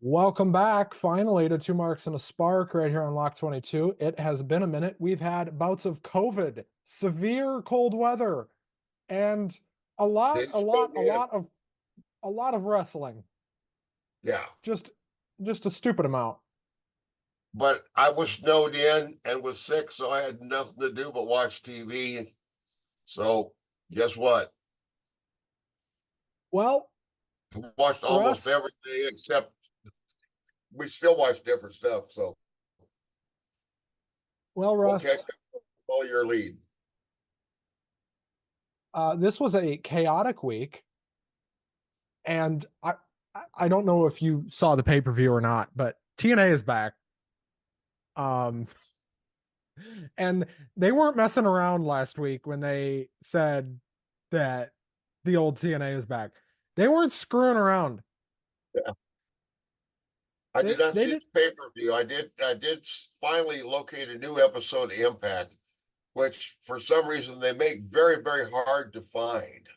Welcome back, finally, to Two Marks and a Spark right here on Lock 22. It has been a minute. We've had bouts of COVID, severe cold weather, and a lot, Didn't a show lot, a me. lot of a lot of wrestling. Yeah, Just just a stupid amount. but I was snowed in and was sick, so I had nothing to do but watch TV. So guess what? Well, Watched almost Russ, everything except we still watch different stuff. So well, we'll catch Russ, up with all your lead. this was a chaotic week, and I don't know if you saw the pay-per-view or not, but TNA is back. Um, And they weren't messing around last week when they said that the old TNA is back. They weren't screwing around. Yeah. I They did not they see did the pay-per-view. I did finally locate a new episode of Impact, which for some reason they make very, very hard to find.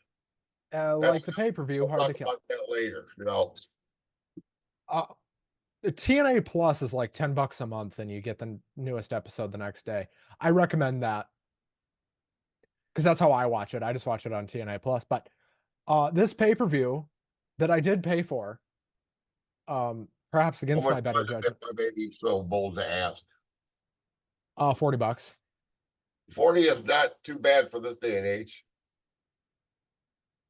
like That's the pay-per-view, We'll hard to talk kill. about that later. Uh the TNA Plus is like $10 a month and you get the newest episode the next day. I recommend that because that's how I watch it. I just watch it on TNA Plus. But this pay-per-view that I did pay for, perhaps How against much my better was it if judgment, I may be so bold to ask? $40. 40 is not too bad for this day and age.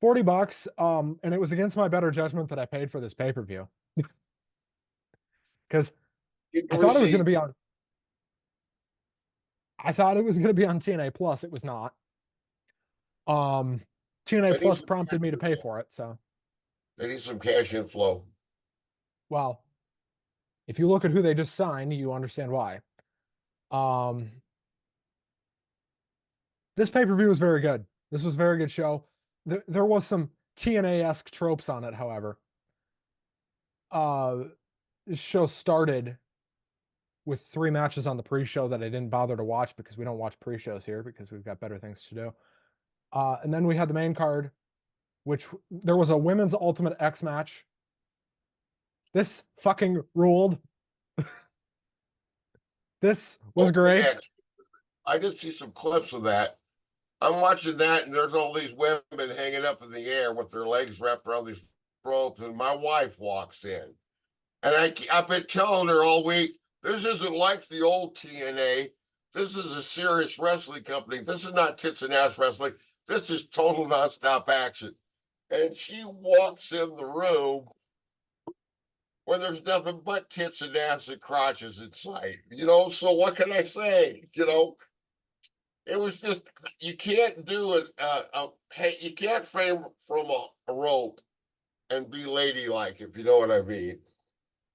$40, and it was against my better judgment that I paid for this pay-per-view because Keep the I thought it was going to receipt. be on. I thought it was going to be on TNA Plus. It was not. Um, TNA They need Plus some cash prompted me to pay inflow. for it. So, They need some cash inflow. well, if you look at who they just signed, you understand why. Um, this pay-per-view was very good. This was a very good show. There was some TNA-esque tropes on it, however. Uh, this show started with three matches on the pre-show that I didn't bother to watch because we don't watch pre-shows here because we've got better things to do. And then we had the main card, which there was a women's Ultimate X match. This fucking ruled. This was Ultimate great. X. I did see some clips of that. I'm watching that, and there's all these women hanging up in the air with their legs wrapped around these ropes, and my wife walks in. And I've been telling her all week, this isn't like the old TNA. This is a serious wrestling company. This is not tits and ass wrestling. This is total nonstop action. And she walks in the room where there's nothing but tits and ass and crotches in sight. So what can I say? It was just you can't do it. Hey, you can't frame from a rope and be ladylike, if you know what I mean.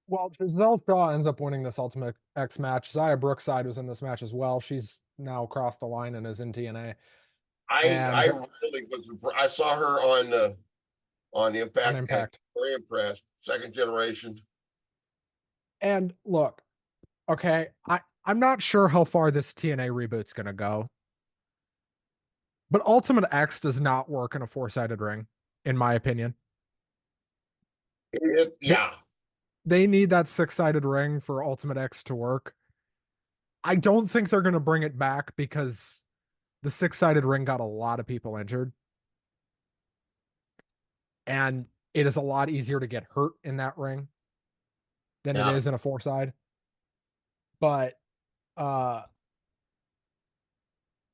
Well, Giselle Shaw ends up winning this Ultimate X match. Zaya Brookside was in this match as well. She's now crossed the line and is in TNA. I And really was. I saw her on on Impact and Impact. very impressed. Second generation. And look, okay, I'm not sure how far this TNA reboot's gonna go, but Ultimate X does not work in a four-sided ring, in my opinion. They Yeah, they need that six-sided ring for Ultimate X to work. I don't think they're gonna bring it back because the six-sided ring got a lot of people injured, and it is a lot easier to get hurt in that ring than it yeah. is in a four-side. But uh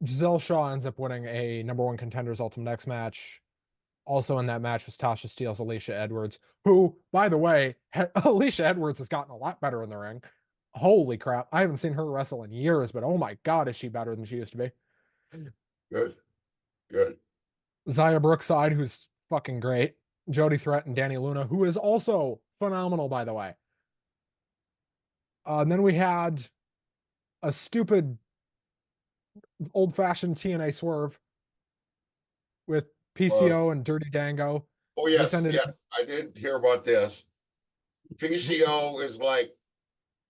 Giselle Shaw ends up winning a number one contenders Ultimate X match. Also in that match was Tasha Steele's Alicia Edwards, who, by the way, Alicia Edwards has gotten a lot better in the ring. Holy crap. I haven't seen her wrestle in years, but oh my God, is she better than she used to be? Good, good. Zaya Brookside, who's fucking great. Jody Threat and Danny Luna, who is also phenomenal, by the way. And then we had a stupid old fashioned TNA swerve with Uh, PCO and Dirty Dango. oh This yes, ended yes. I did hear about this. PCO is like,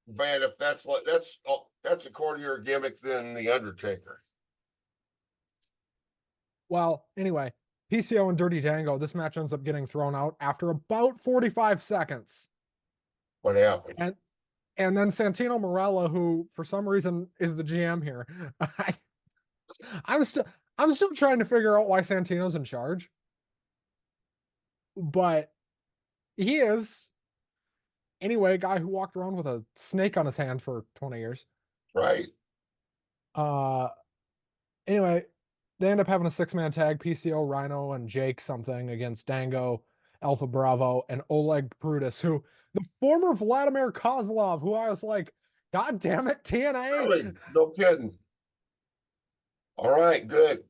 man, if that's a cornier gimmick than the Undertaker. well, anyway, PCO and Dirty Dango, this match ends up getting thrown out after about 45 seconds. What happened? And and then Santino Marella, who for some reason is the GM here. I, I'm still I'm still trying to figure out why Santino's in charge, but he is anyway. A guy who walked around with a snake on his hand for 20 years. Right. Uh, anyway, they end up having a six-man tag: PCO, Rhino, and Jake something against Dango, Alpha Bravo, and Oleg Brutus, who the former Vladimir Kozlov, who I was like, God damn it, TNA. Really? No kidding. All right, good.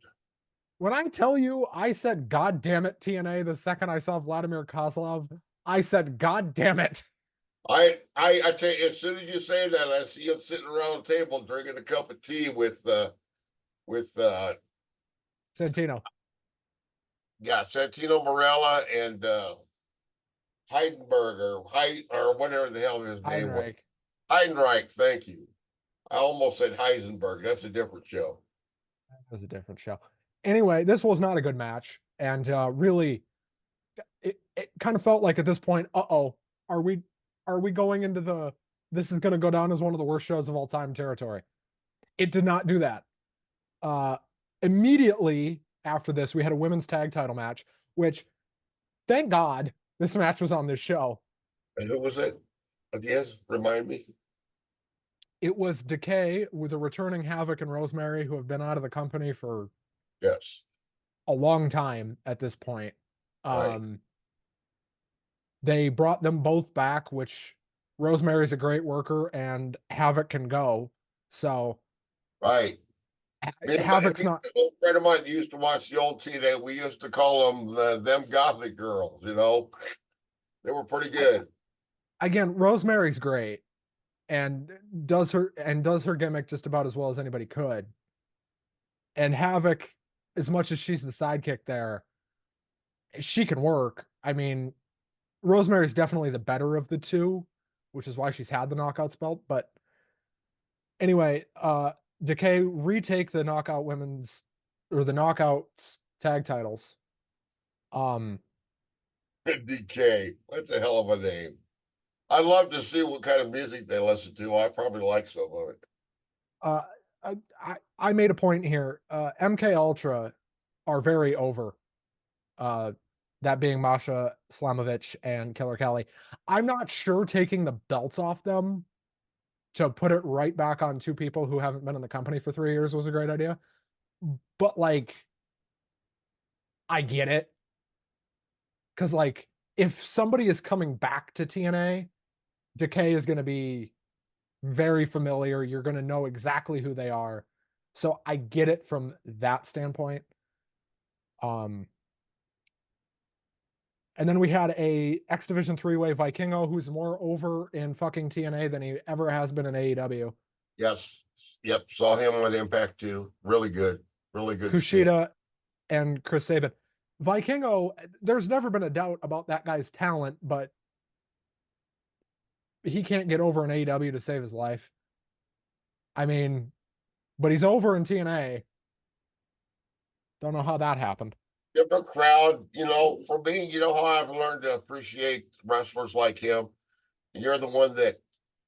When I tell you I said God damn it, TNA, the second I saw Vladimir Kozlov, I said God damn it, I tell you, as soon as you say that, I see him sitting around the table drinking a cup of tea with Santino. yeah, Santino Marella and Heidenberg or whatever the hell his name was. Heinrich. Heidenreich, thank you. I almost said Heisenberg. That's a different show. That was a different show. Anyway, this was not a good match. And really, it kind of felt like at this point, uh-oh, are we going into the this is going to go down as one of the worst shows of all time territory? It did not do that. Uh, Immediately after this, we had a women's tag title match, which thank God this match was on this show. And who was it? Again, remind me. It was Decay with a returning Havoc and Rosemary, who have been out of the company for Yes. a long time at this point. Right. They brought them both back, which Rosemary's a great worker and Havoc can go. So Right. Havoc's not. An old friend of mine used to watch the old TNA. We used to call them them Gothic girls. They were pretty good. Again, Rosemary's great and does her gimmick just about as well as anybody could. And Havoc, as much as she's the sidekick there, she can work. I mean, Rosemary's definitely the better of the two, which is why she's had the knockouts belt. But anyway, Decay retake the knockout women's or the knockouts tag titles. Um, DK. That's a hell of a name. I'd love to see what kind of music they listen to. I probably like some of it. uh, I made a point here. MK Ultra are very over. Uh, that being Masha Slamovich and Killer Kelly. I'm not sure taking the belts off them to put it right back on two people who haven't been in the company for 3 years was a great idea. But like, I get it. Because like, if somebody is coming back to TNA, Decay is going to be very familiar. You're going to know exactly who they are. So I get it from that standpoint. Um, and then we had a X Division three-way Vikingo who's more over in fucking TNA than he ever has been in AEW. Yes. Yep. Saw him on Impact too. Really good. Really good to see him. Kushida and Chris Sabin. Vikingo, there's never been a doubt about that guy's talent, but he can't get over in AEW to save his life. I mean, but he's over in TNA. Don't know how that happened. Different crowd, for me, you know how I've learned to appreciate wrestlers like him. And you're the one that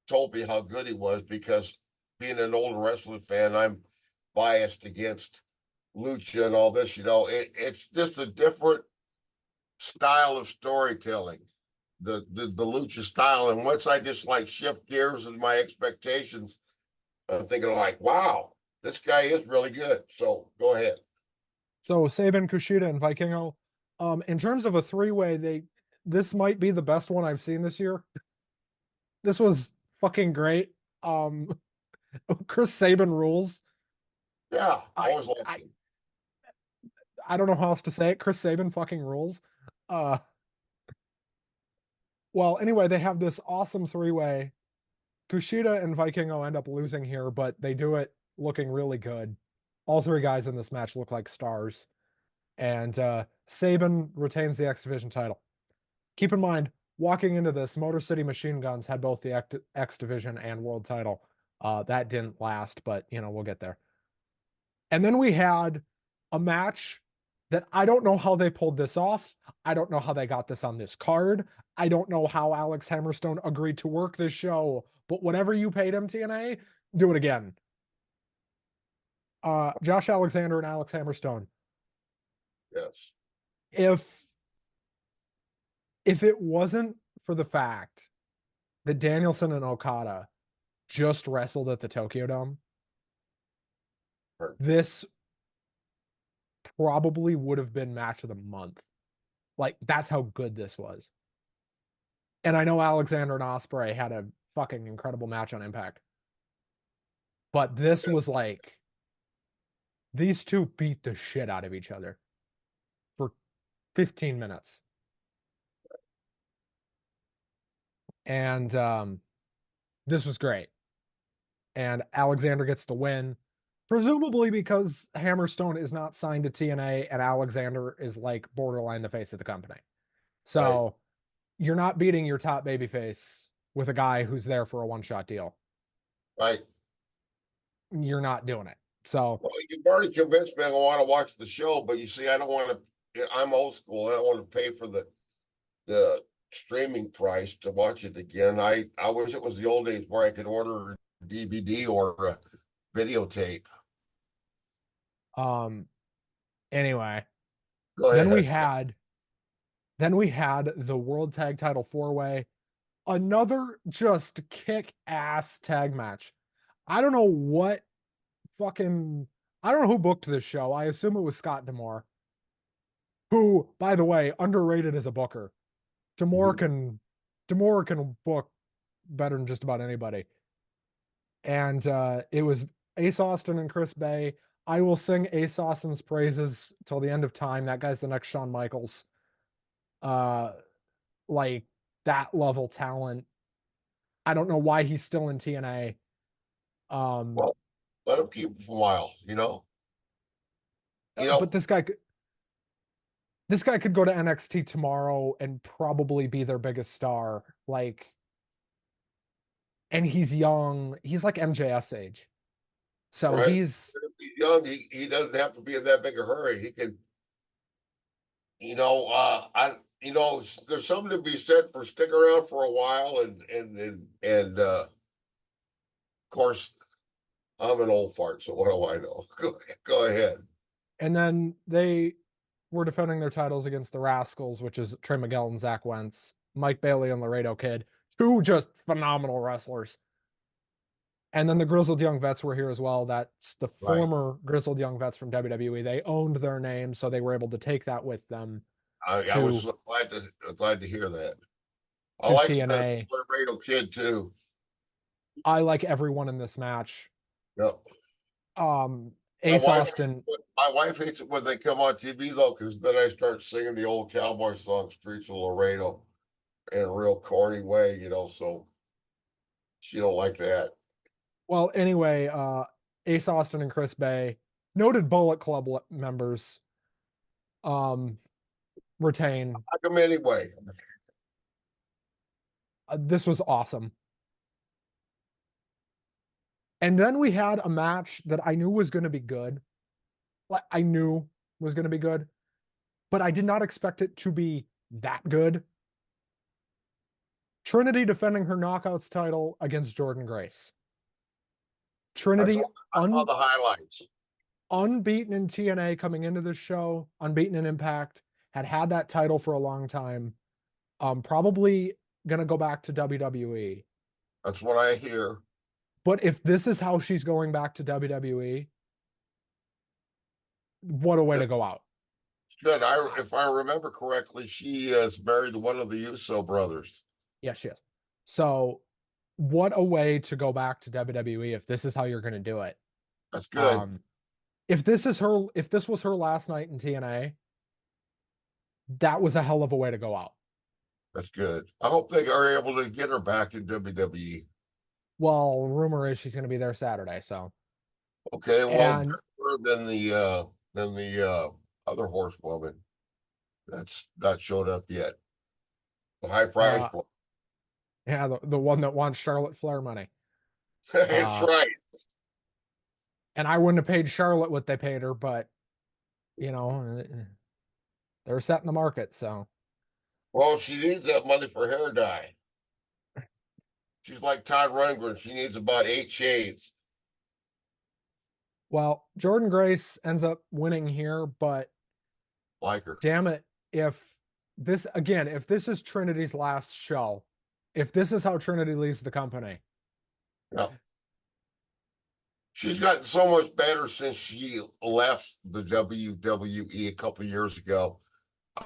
told me how good he was because being an old wrestling fan, I'm biased against Lucha and all this, it's just a different style of storytelling, the Lucha style. And once I just like shift gears in my expectations, I'm thinking like, wow, this guy is really good. So go ahead. So Sabin, Kushida, and Vikingo. In terms of a three-way, this might be the best one I've seen this year. This was fucking great. Chris Sabin rules. Yeah, I, always like I him. I don't know how else to say it. Chris Sabin fucking rules. Uh, well, anyway, they have this awesome three-way. Kushida and Vikingo end up losing here, but they do it looking really good. All three guys in this match look like stars. And Sabin retains the X Division title. Keep in mind, walking into this, Motor City Machine Guns had both the X Division and World title. That didn't last, but we'll get there. And then we had a match that I don't know how they pulled this off. I don't know how they got this on this card. I don't know how Alex Hammerstone agreed to work this show, but whatever you paid him, TNA, do it again. Josh Alexander and Alex Hammerstone. Yes. If it wasn't for the fact that Danielson and Okada just wrestled at the Tokyo Dome, Right. this probably would have been match of the month. Like, that's how good this was. And I know Alexander and Ospreay had a fucking incredible match on Impact. But this was like, these two beat the shit out of each other for 15 minutes. And this was great. And Alexander gets the win, presumably because Hammerstone is not signed to TNA and Alexander is like borderline the face of the company. Right. So you're not beating your top babyface with a guy who's there for a one-shot deal. Right. You're not doing it. So Well, you've already convinced me I want to watch the show, but you see, I don't want to. I'm old school. I don't want to pay for the streaming price to watch it again. I wish it was the old days where I could order a DVD or a videotape. um anyway, Go then we ahead. had the World Tag Title four-way, another just kick-ass tag match. I don't know what fucking I don't know who booked this show. I assume it was Scott D'Amore, who, by the way, underrated as a booker. D'Amore Mhm. can D'Amore can book better than just about anybody. And it was Ace Austin and Chris Bay. I will sing Ace Austin's praises till the end of time. That guy's the next Shawn Michaels. Uh, like that level talent. I don't know why he's still in TNA. Um, Well, let him keep it for a while. You but know, this guy could go to NXT tomorrow and probably be their biggest star. Like, and he's young. He's like MJF's age. So right? he's If he's young. He doesn't have to be in that big a hurry. He can, there's something to be said for sticking around for a while, and of course, I'm an old fart, so what do I know? Go ahead. and then they were defending their titles against the Rascals, which is Trey Miguel and Zach Wentz, Mike Bailey and Laredo Kid, two just phenomenal wrestlers. And then the Grizzled Young Vets were here as well. That's the Right. former Grizzled Young Vets from WWE. They owned their name, so they were able to take that with them I was to glad to hear that. I to like the TNA. Laredo kid too. I like everyone in this match. Yeah. Um, My Ace wife, Austin, my wife hates it when they come on TV though, because then I start singing the old cowboy song "Streets of Laredo" in a real corny way, So she don't like that. well, anyway, Ace Austin and Chris Bay, noted Bullet Club members, um, retain. Like them anyway. This was awesome. And then we had a match that I knew was going to be good. Like I knew was going to be good, but I did not expect it to be that good. Trinity defending her knockouts title against Jordan Grace. I Trinity saw I saw the highlights. unbeaten in TNA coming into this show, unbeaten in Impact, had that title for a long time. Probably gonna go back to WWE. That's what I hear. But if this is how she's going back to WWE, what a way to go out. Good. If I remember correctly, she is married to one of the Uso brothers. Yes, she is. So what a way to go back to WWE if this is how you're gonna do it. That's good. Um, if this was her last night in TNA, that was a hell of a way to go out. That's good. I hope they are able to get her back in WWE. Well, rumor is she's going to be there Saturday. So, Okay, well, and better than the other horsewoman that's not showed up yet. The high price uh, one. yeah, the one that wants Charlotte Flair money. That's Uh, right. and I wouldn't have paid Charlotte what they paid her, but you know, They're setting the market, so Well, she needs that money for hair dye. She's like Todd Rundgren. She needs about 8 shades. well, Jordan Grace ends up winning here, but Like her. damn it, if this is Trinity's last show, if this is how Trinity leaves the company, Yeah. She's gotten so much better since she left the WWE a couple years ago.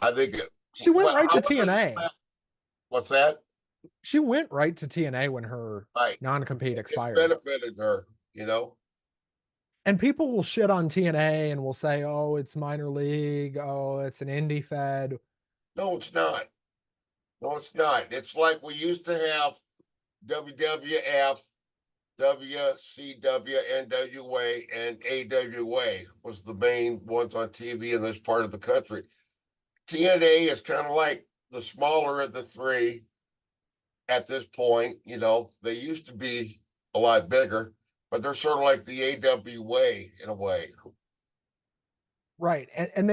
I think it, she went but right to however you TNA. what's that? She went right to TNA when her Right. non-compete It's expired. benefited her, you know? And people will shit on TNA and will say, "Oh, it's minor league. Oh, it's an indie fed." No, it's not. No, it's not. It's like we used to have WWF, WCW, NWA, and AWA was the main ones on TV in this part of the country. TNA is kind of like the smaller of the three at this point. You know, they used to be a lot bigger, but they're sort of like the AWA in a way. Right. And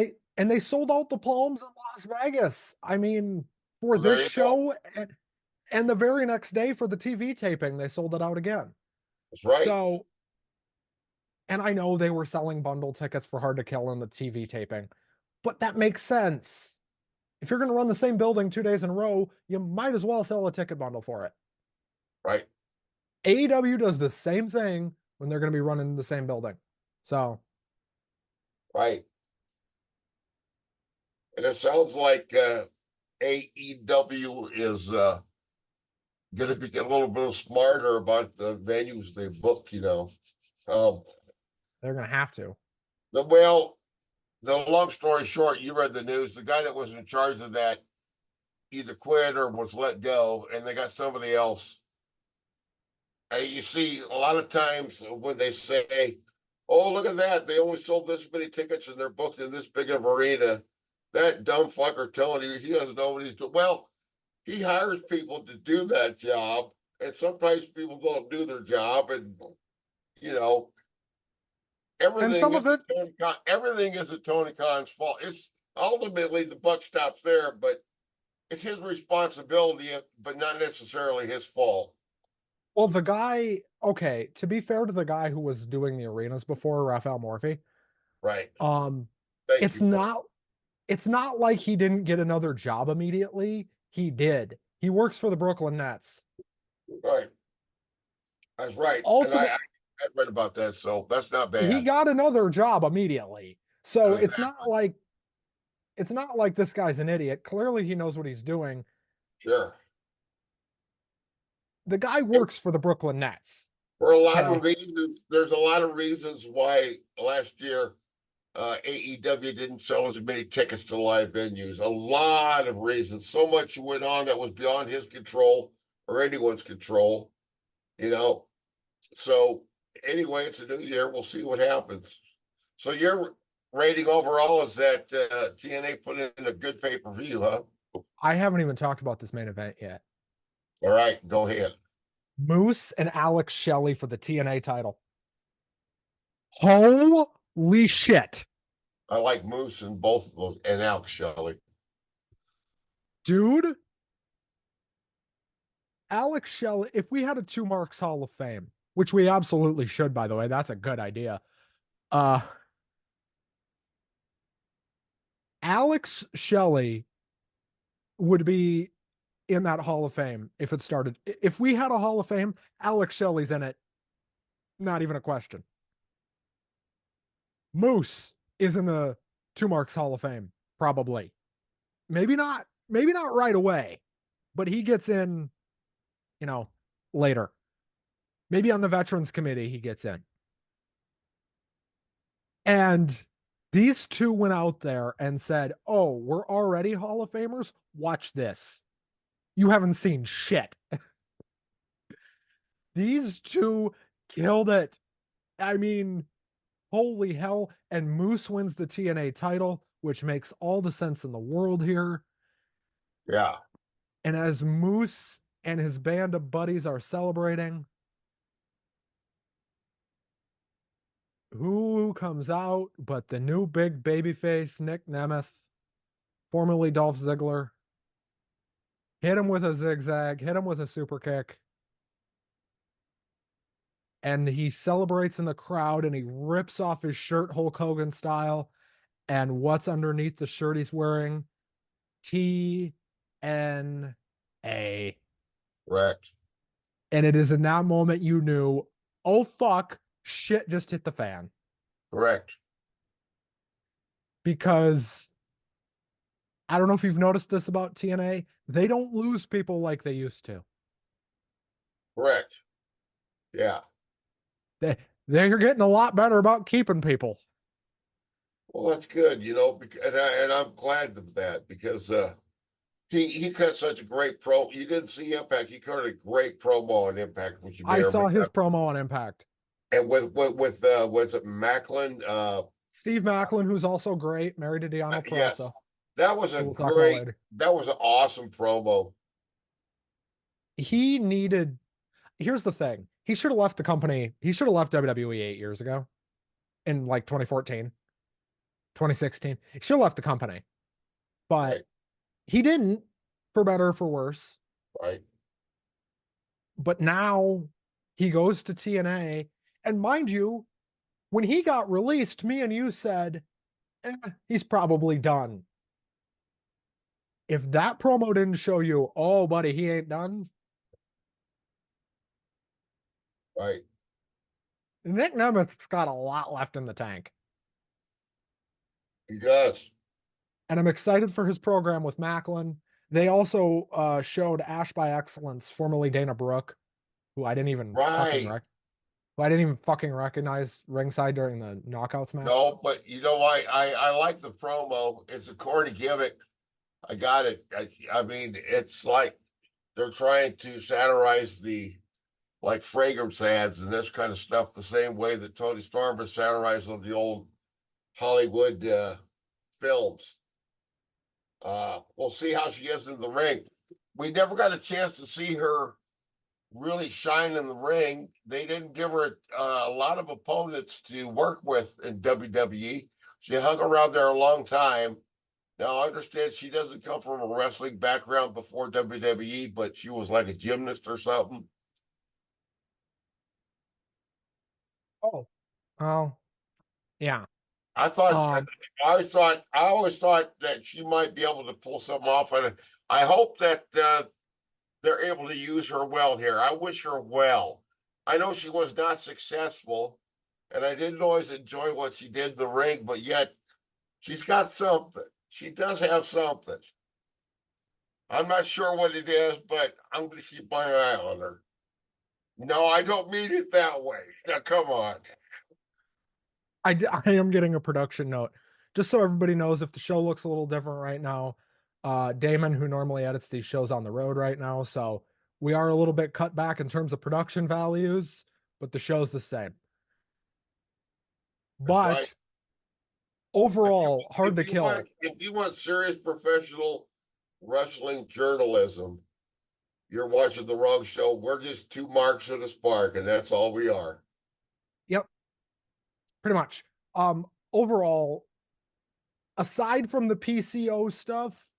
they sold out the Palms in Las Vegas. I mean, for Well, there this you go. show and the very next day for the TV taping, they sold it out again. That's right. So, and I know they were selling bundle tickets for Hard to Kill in the TV taping, but that makes sense. If you're going to run the same building 2 days in a row, you might as well sell a ticket bundle for it. Right. AEW does the same thing when they're going to be running the same building. So, Right. And it sounds like AEW is going to be a little bit smarter about the venues they book, you know. Um, they're going to have to. well, the long story short, you read the news. The guy that was in charge of that either quit or was let go, and they got somebody else. You see, a lot of times when they say, "Oh, look at that! They only sold this many tickets and they're booked in this big of arena," that dumb fucker Tony, he doesn't know what he's doing. Well, he hires people to do that job, and sometimes people don't do their job, and you know And everything some is of it, Tony Khan, everything is Tony Khan's fault. It's ultimately the buck stops there, but it's his responsibility, but not necessarily his fault. well, the guy, okay, to be fair to the guy who was doing the arenas before, Raphael Morphy, Right. um, Thank it's you for not it's not like he didn't get another job immediately. He did. He works for the Brooklyn Nets. right. That's right, and Ultimate, I read about that, so that's not he bad. got another job immediately. So Exactly. it's not like this guy's an idiot. Clearly he knows what he's doing. Sure. The guy works for the Brooklyn Nets. For a lot of Okay. reasons, there's a lot of reasons why last year AEW didn't sell as many tickets to live venues. A lot of reasons. So much went on that was beyond his control or anyone's control, you know. So anyway, it's a new year. We'll see what happens. So your rating overall is that TNA put in a good pay-per-view, huh? I haven't even talked about this main event yet. All right, go ahead. Moose and Alex Shelley for the TNA title. Holy shit. I like Moose and both of those and Alex Shelley. Dude, Alex Shelley, if we had a Two Marks Hall of Fame, which we absolutely should, by the way, that's a good idea. Uh, Alex Shelley would be in that Hall of Fame if it started. If we had a Hall of Fame, Alex Shelley's in it. Not even a question. Moose is in the Two Marks Hall of Fame, probably. Maybe not right away, but he gets in, you know, later. Maybe on the Veterans Committee, he gets in. And these two went out there and said, "Oh, we're already Hall of Famers. Watch this. You haven't seen shit." These two killed it. I mean, holy hell. And Moose wins the TNA title, which makes all the sense in the world here. Yeah. And as Moose and his band of buddies are celebrating, who comes out but the new big babyface, Nick Nemeth? formerly Dolph Ziggler, hit him with a zigzag, hit him with a super kick, and he celebrates in the crowd and he rips off his shirt Hulk Hogan style. And what's underneath the shirt he's wearing? TNA. Correct. And it is in that moment you knew, oh fuck, shit just hit the fan. Correct. Because I don't know if you've noticed this about TNA, they don't lose people like they used to. Correct. Yeah. They they're getting a lot better about keeping people. Well, that's good, and I'm glad of that because he cut such a great pro. You didn't see Impact. He cut a great promo on Impact, which you may I or may saw his not. promo on Impact. And with was it Macklin? Steve Macklin, who's also great, married to Deanna Yes, Peralta, that was who we'll talk about later. that was an awesome promo. He needed, here's the thing. He should have left the company. He should have left WWE 8 years ago in like 2014, 2016. He should have left the company, but Right, he didn't, for better or for worse. right, But now he goes to TNA. And mind you, when he got released, me and you said, he's probably done. If that promo didn't show you, oh, buddy, he ain't done, right. Nick Nemeth's got a lot left in the tank. He does. And I'm excited for his program with Macklin. They also showed Ash by Excellence, formerly Dana Brooke, who I didn't even fucking Right. who I didn't even fucking recognize ringside during the knockouts match. No, but I like the promo. It's a corny gimmick. I got it. I mean, it's like they're trying to satirize the like fragrance ads and this kind of stuff the same way that Tony Storm was satirized on the old Hollywood films. We'll see how she is in the ring. We never got a chance to see her really shine in the ring. They didn't give her a lot of opponents to work with in WWE. She hung around there a long time. Now, I understand she doesn't come from a wrestling background before WWE, but she was like a gymnast or something. Oh, oh, yeah. I thought, Um, I always thought that she might be able to pull something off, and I hope that they're able to use her well here. I wish her well. I know she was not successful, and I didn't always enjoy what she did in the ring, but yet she's got something. She does have something. I'm not sure what it is, but I'm going to keep my eye on her. No, I don't mean it that way. Now, come on. I am getting a production note. Just so everybody knows, if the show looks a little different right now, Damon, who normally edits these shows, on the road right now, so we are a little bit cut back in terms of production values, but the show's the same. That's right. But overall, hard to kill. If you want serious professional wrestling journalism, you're watching the wrong show. We're just two marks in a spark, and that's all we are. Yep, pretty much. Overall, aside from the PCO stuff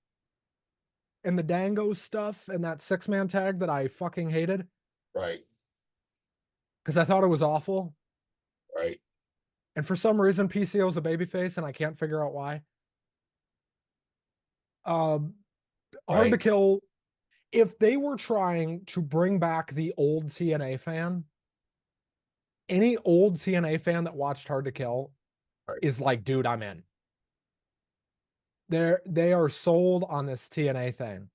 and the Dango stuff and that 6-man tag that I fucking hated Right, because I thought it was awful. right. And for some reason, PCO's a babyface, and I can't figure out why. Hard to Right. kill. If they were trying to bring back the old TNA fan, any old TNA fan that watched Hard to Kill Right. is like, dude, I'm in. They are sold on this TNA thing.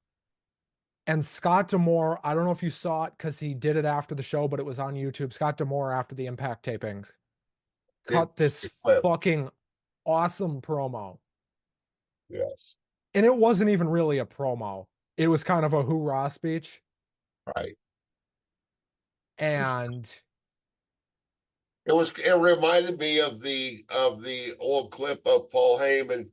And Scott D'Amore, I don't know if you saw it because he did it after the show, but it was on YouTube. Scott D'Amore, after the Impact tapings, cut this Cliff. fucking awesome promo. Yes. And it wasn't even really a promo. It was kind of a hoorah speech. Right. And It reminded me of the old clip of Paul Heyman,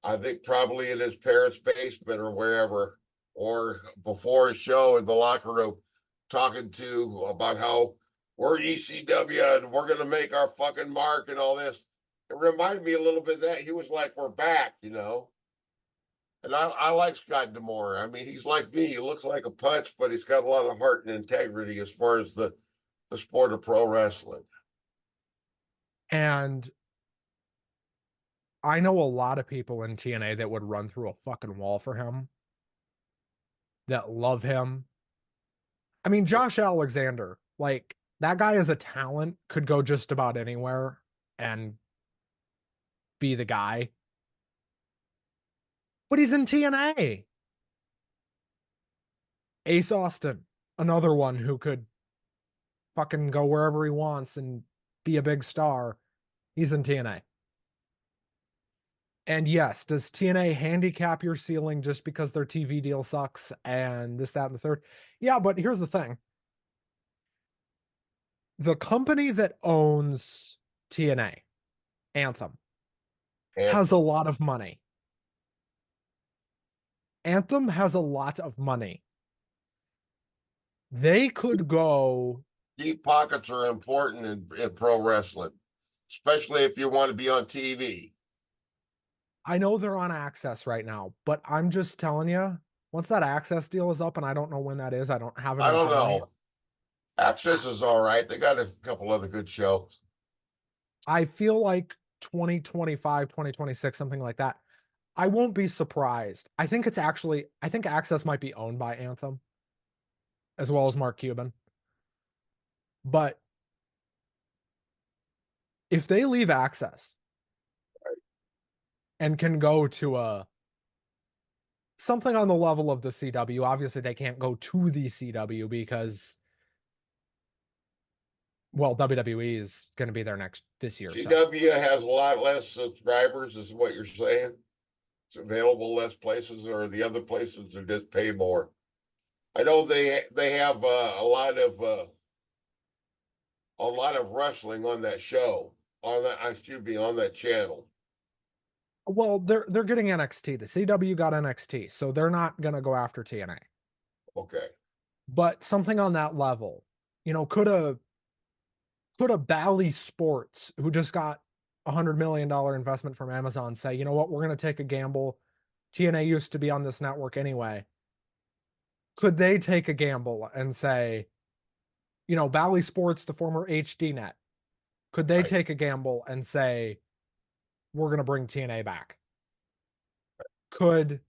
I think probably in his parents' basement or wherever, or before his show in the locker room, talking to about how we're ECW and we're gonna make our fucking mark and all this. It reminded me a little bit of that. He was like, we're back. And I like Scott D'Amore. I mean, he's like me. He looks like a punch, but he's got a lot of heart and integrity as far as the sport of pro wrestling. And I know a lot of people in TNA that would run through a fucking wall for him, that love him. I mean, Josh Alexander, like that guy is a talent, could go just about anywhere and be the guy. But he's in TNA. Ace Austin, another one who could fucking go wherever he wants and be a big star. He's in TNA. And yes, does TNA handicap your ceiling just because their TV deal sucks and this, that, and the third? Yeah, but here's the thing. The company that owns TNA, Anthem, has a Anthem. lot of money. Anthem has a lot of money. They could go. Deep pockets are important in pro wrestling, especially if you want to be on TV. I know they're on Access right now, but I'm just telling you, once that Access deal is up, and I don't know when that is, I don't have it I in don't front of me. know. Access is all right. They got a couple other good shows. I feel like 2025, 2026, something like that. I won't be surprised. I think Access might be owned by Anthem as well as Mark Cuban. But if they leave Access and can go to a something on the level of the CW, obviously they can't go to the CW because, well, WWE is going to be there next this year. So, CW has a lot less subscribers, is what you're saying. It's available less places, or the other places that just pay more. I know they have a lot of wrestling on that show on that excuse me on that channel. well, they're getting NXT. The CW got NXT, so they're not going to go after TNA. Okay, But something on that level, could a Bally Sports, who just got $100 million investment from Amazon, say, you know what, we're going to take a gamble. TNA used to be on this network anyway. Could they take a gamble and say, Bally Sports, the former HD Net, could they right. take a gamble and say, we're going to bring TNA back? Could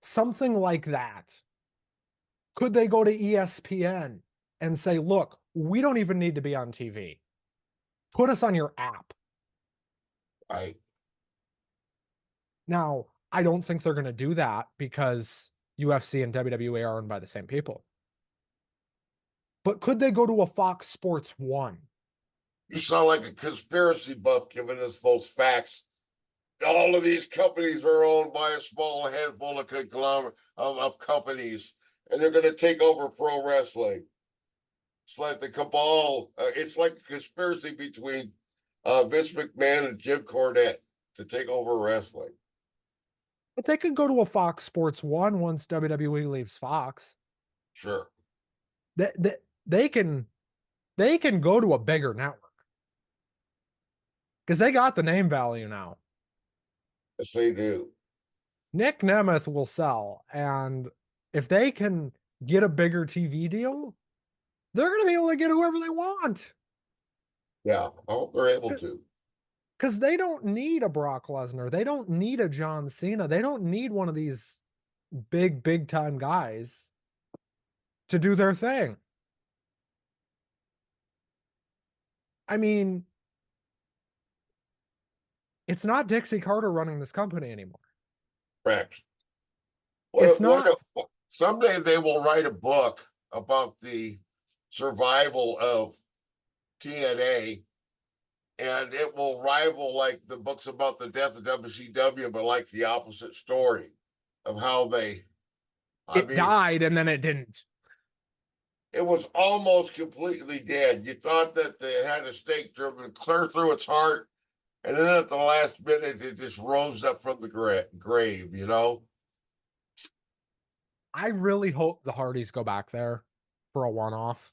something like that, could they go to ESPN and say, look, we don't even need to be on TV. Put us on your app. Right. Now, I don't think they're going to do that because UFC and WWE are owned by the same people. But could they go to a Fox Sports 1? You sound like a conspiracy buff giving us those facts. All of these companies are owned by a small handful of conglomerate of companies, and they're going to take over pro wrestling. It's like the cabal. It's like a conspiracy between Vince McMahon and Jim Cornette to take over wrestling. But they could go to a Fox Sports 1 once WWE leaves Fox. Sure. They, they can they can go to a bigger network because they got the name value now. Yes, they do. Nick Nemeth will sell, and if they can get a bigger TV deal, they're going to be able to get whoever they want Yeah, I hope they're able to. because they don't need a Brock Lesnar. They don't need a John Cena. They don't need one of these big time guys to do their thing. I mean, it's not Dixie Carter running this company anymore. Correct. It's What not. if someday they will write a book about the survival of TNA, and it will rival like the books about the death of WCW, but like the opposite story of how they, I It mean, died and then it didn't. it was almost completely dead. You thought that they had a stake driven clear through its heart, and then at the last minute, it just rose up from the grave, you know? I really hope the Hardys go back there for a one-off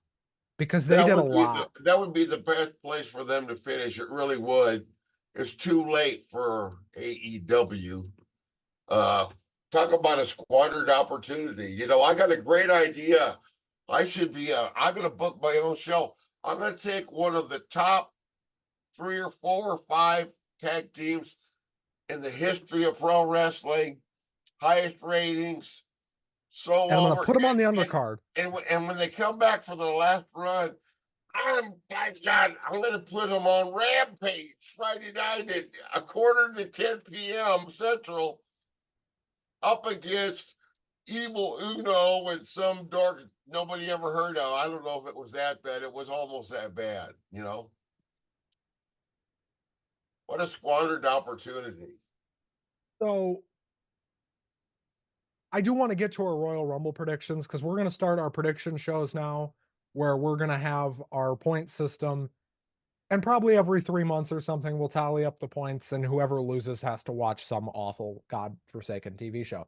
because they That did a would be lot. that would be the best place for them to finish. It really would. It's too late for AEW. Uh, talk about a squandered opportunity. I got a great idea. I'm going to book my own show. I'm going to take one of the top three or four or five tag teams in the history of pro wrestling, highest ratings, so And I'm going to over. put them on the And, undercard. and when they come back for the last run, my God, I'm going to put them on Rampage Friday night at a quarter to 10 p.m. Central up against Evil Uno and some dork nobody ever heard of. I don't know if it was that bad. It was almost that bad. What a squandered opportunity. So I do want to get to our Royal Rumble predictions because we're going to start our prediction shows now where we're going to have our point system. And probably every 3 months or something, we'll tally up the points, and whoever loses has to watch some awful, godforsaken TV show.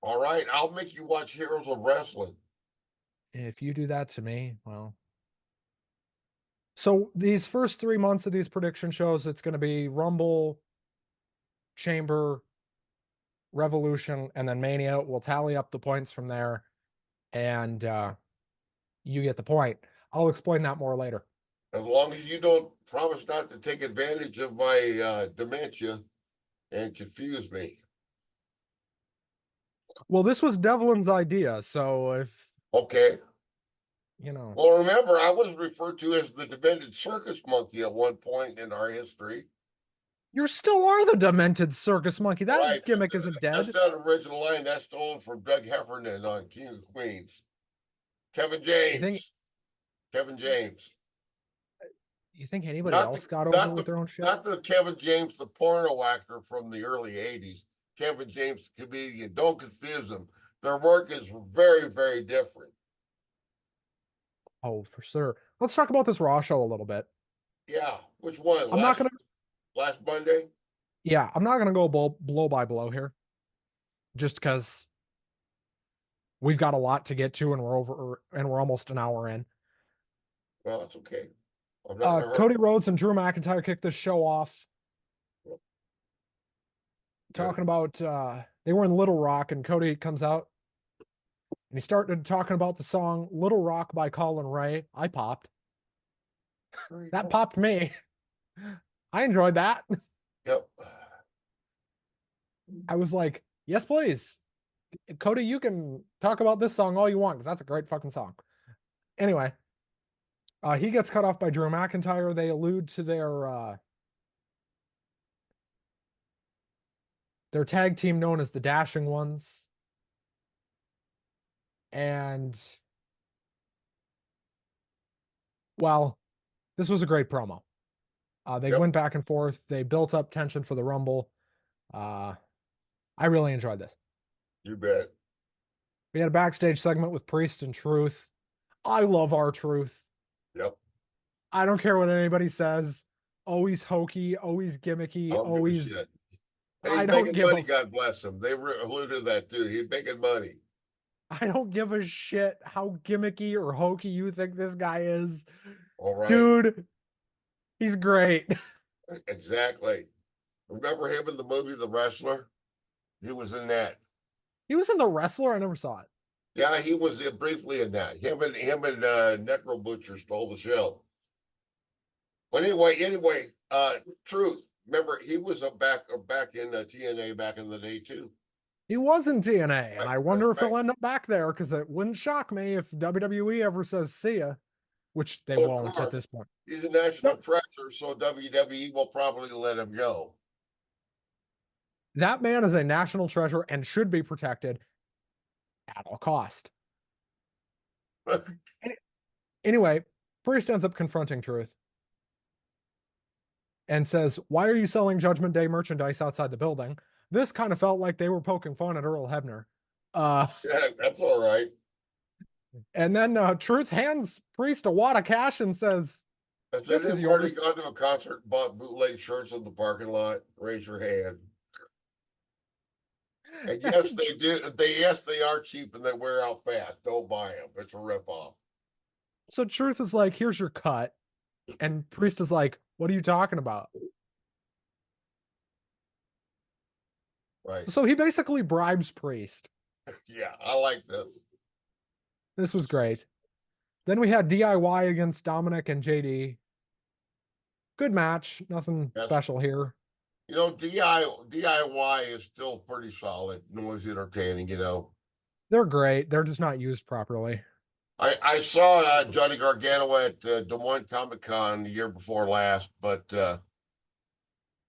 All right, I'll make you watch Heroes of Wrestling. If you do that to me, well. So these first 3 months of these prediction shows, it's going to be Rumble, Chamber, Revolution, and then Mania. We'll tally up the points from there, and you get the point. I'll explain that more later. As long as you don't promise not to take advantage of my dementia and confuse me. Well, this was Devlin's idea, so if Okay. you know, Well, remember, I was referred to as the demented circus monkey at one point in our history. you still are the demented circus monkey. That Right. gimmick isn't That's dead. not an original line. That's stolen from Doug Heffernan on King of Queens. Kevin You think James. Kevin James. you think anybody Not else the got over not with the their own shit? not the Kevin James, the porno actor from the early '80s. Kevin James, the comedian. Don't confuse them. Their work is very, very different. Oh, for sure. Let's talk about this Raw show a little bit. Yeah. Which one? I'm not gonna Last Monday? Yeah, I'm not gonna go blow by blow here, just because we've got a lot to get to, and we're almost an hour in. Well, that's okay. I'm not in a hurry. Cody Rhodes and Drew McIntyre kicked this show off, Yeah. talking about they were in Little Rock, and Cody comes out and he started talking about the song Little Rock by Colin Ray. I popped. That popped me. I enjoyed that. Yep. I was like, yes, please. Cody, you can talk about this song all you want because that's a great fucking song. Anyway, he gets cut off by Drew McIntyre. They allude to their tag team known as the Dashing Ones. And well, this was a great promo. They Yep. went back and forth. They built up tension for the Rumble. I really enjoyed this. You bet. We had a backstage segment with Priest and Truth. I love our Truth. Yep. I don't care what anybody says. Always hokey, always gimmicky, I don't give a always. shit. And I he's don't making give money, a. God bless him. They alluded to that too. He's making money. I don't give a shit how gimmicky or hokey you think this guy is. All right. Dude, he's great. Exactly. Remember him in the movie The Wrestler? He was in that. He was in The Wrestler. I never saw it. Yeah, he was briefly in that. Him and Necro Butcher stole the show. But anyway, Truth. Remember, he was back in TNA back in the day too. He was in TNA, and Right, I wonder if that's he'll right. end up back there because it wouldn't shock me if WWE ever says see ya, which they Well, of won't at course, this point. he's a national No, treasure, so WWE will probably let him go. that man is a national treasure and should be protected at all cost. Anyway, Priest ends up confronting Truth and says, "Why are you selling Judgment Day merchandise outside the building?" This kind of felt like they were poking fun at Earl Hebner. Yeah, that's all right. And then Truth hands Priest a wad of cash and says, Has "This is anybody yours." gone to a concert and bought bootleg shirts in the parking lot? Raise your hand. And yes, they do. They are cheap and they wear out fast. Don't buy them. It's a ripoff. So Truth is like, "Here's your cut," and Priest is like, "What are you talking about?" Right. So he basically bribes Priest. Yeah, I like this. This was great. Then we had DIY against Dominic and JD. Good match. Nothing Yes. special here. DIY is still pretty solid. Noise entertaining, They're great. They're just not used properly. I saw Johnny Gargano at Des Moines Comic Con the year before last, but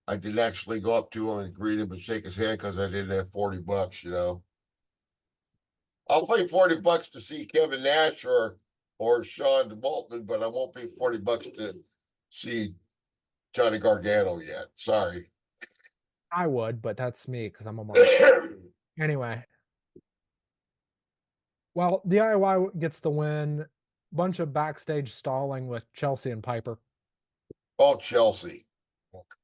I didn't actually go up to him and greet him and shake his hand because I didn't have $40. I'll pay $40 to see Kevin Nash or Sean Waltman, but I won't pay $40 to see Johnny Gargano yet. Sorry. I would, but that's me because I'm a mark. Anyway, well, DIY gets the win. Bunch of backstage stalling with Chelsea and Piper. Oh, Chelsea.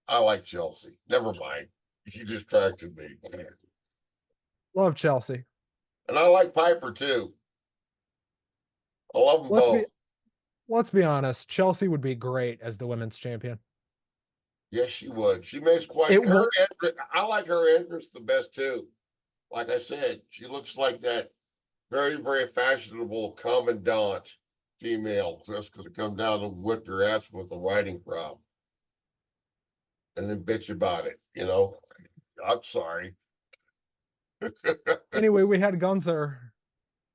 I like Chelsea. Never mind. She distracted me. Love Chelsea. And I like Piper too. I love them Let's be both. let's be honest. Chelsea would be great as the women's champion. Yes, she would. She makes quite It her will. entrance. I like her entrance the best too. Like I said, she looks like that very, very fashionable commandant female that's going to come down and whip your ass with a riding crop and then bitch about it. I'm sorry. Anyway, we had Gunther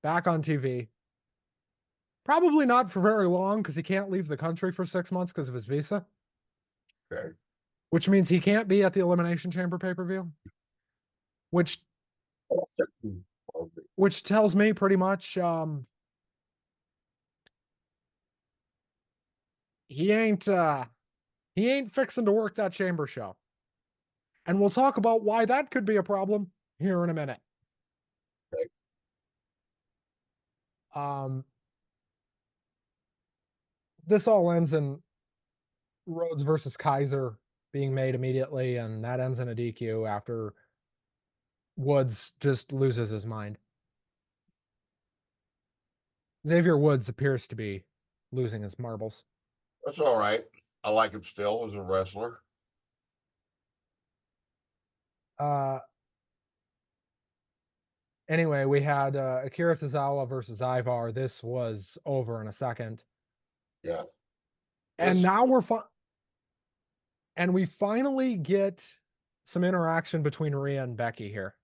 back on TV. Probably not for very long because he can't leave the country for 6 months because of his visa, Okay. which means he can't be at the Elimination Chamber pay-per-view, which which tells me pretty much he ain't fixing to work that chamber show. And we'll talk about why that could be a problem here in a minute. Okay. This all ends in Rhodes versus Kaiser being made immediately, and that ends in a DQ after Woods just loses his mind. Xavier Woods appears to be losing his marbles. That's all right. I like him still as a wrestler. Uh, anyway, we had Akira Tozawa versus Ivar. This was over in a second. Yeah. And now we finally get some interaction between Rhea and Becky here.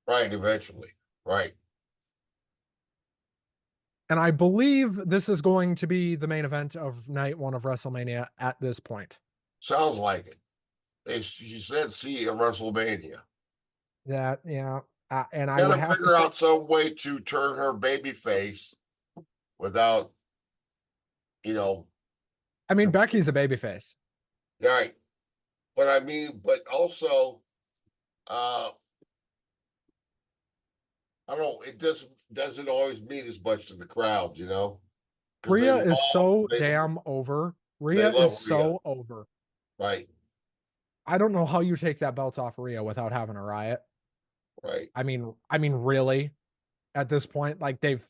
Right, eventually. Right. And I believe this is going to be the main event of night one of WrestleMania at this point. Sounds like it. She said, see you at WrestleMania. That, yeah. And I would Gotta have to figure think, out some way to turn her baby face without, you know, I mean, Becky's a babyface. right. But also, I don't know, it doesn't always mean as much to the crowd. Because Rhea is so they damn over. they Rhea is love Rhea. so over. Right. I don't know how you take that belt off Rhea without having a riot. Right. I mean, really, at this point, like they've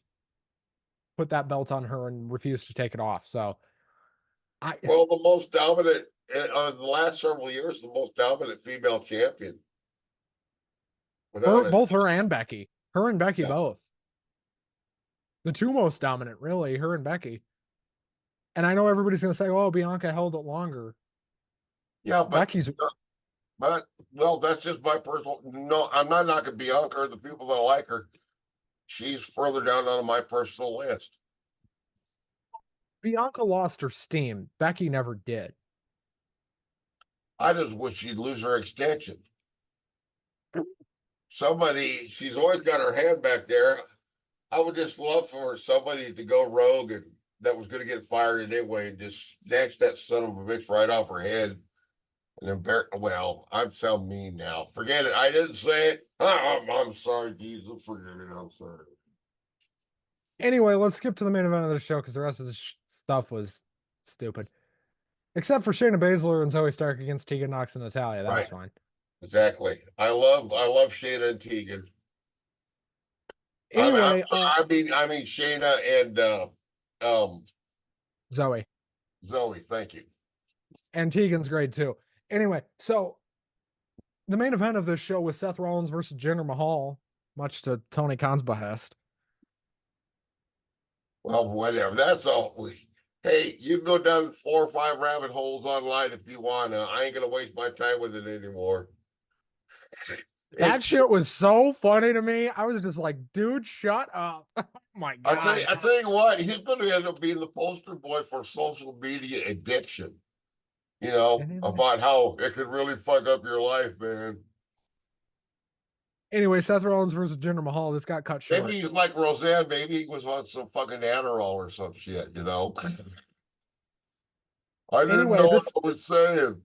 put that belt on her and refused to take it off. So I Well, the most dominant the last several years, the most dominant female champion. Without her it. both her and Becky. Her and Becky Yeah. both. The two most dominant, really, her and Becky. And I know everybody's gonna say, oh, Bianca held it longer. Yeah, Becky's well, that's just my personal. No, I'm not knocking Bianca or the people that like her. She's further down on my personal list. Bianca lost her steam. Becky never did. I just wish she'd lose her extension. She's always got her hand back there. I would just love for somebody to go rogue and that was going to get fired anyway and just snatch that son of a bitch right off her head. And well, I sound mean now. Forget it. I didn't say it. I'm sorry, Jesus. Forget it. I'm sorry. Anyway, let's skip to the main event of the show because the rest of the stuff was stupid. Except for Shayna Baszler and Zoe Stark against Tegan Nox and Natalia. That was fine. Exactly. I love Shayna and Tegan. Anyway, I mean Shayna and Zoe. Zoe. Thank you. And Tegan's great too. Anyway, so The main event of this show was Seth Rollins versus Jinder Mahal, much to Tony Khan's behest. Well, whatever. That's all. Hey, you can go down 4 or 5 rabbit holes online if you want to. I ain't gonna waste my time with it anymore. That It's. shit was so funny to me. I was just like, dude, shut up. Oh my God. I tell you what, he's going to end up being the poster boy for social media addiction. You know about how it could really fuck up your life, man. Anyway, Seth Rollins versus Jinder Mahal. This got cut Maybe short. he's like Roseanne. Maybe he was on some fucking Adderall or some shit. I didn't Anyway, know what I was saying.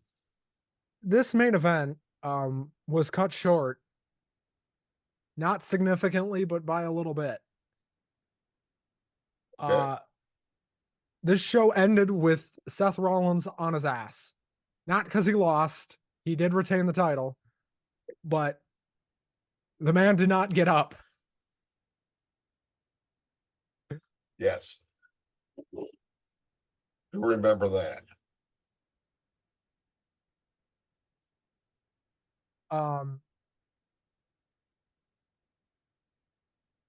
this main event was cut short, not significantly, but by a little bit. Okay. Uh, this show ended with Seth Rollins on his ass. Not because he lost. He did retain the title, but the man did not get up. Yes, do remember that. Um,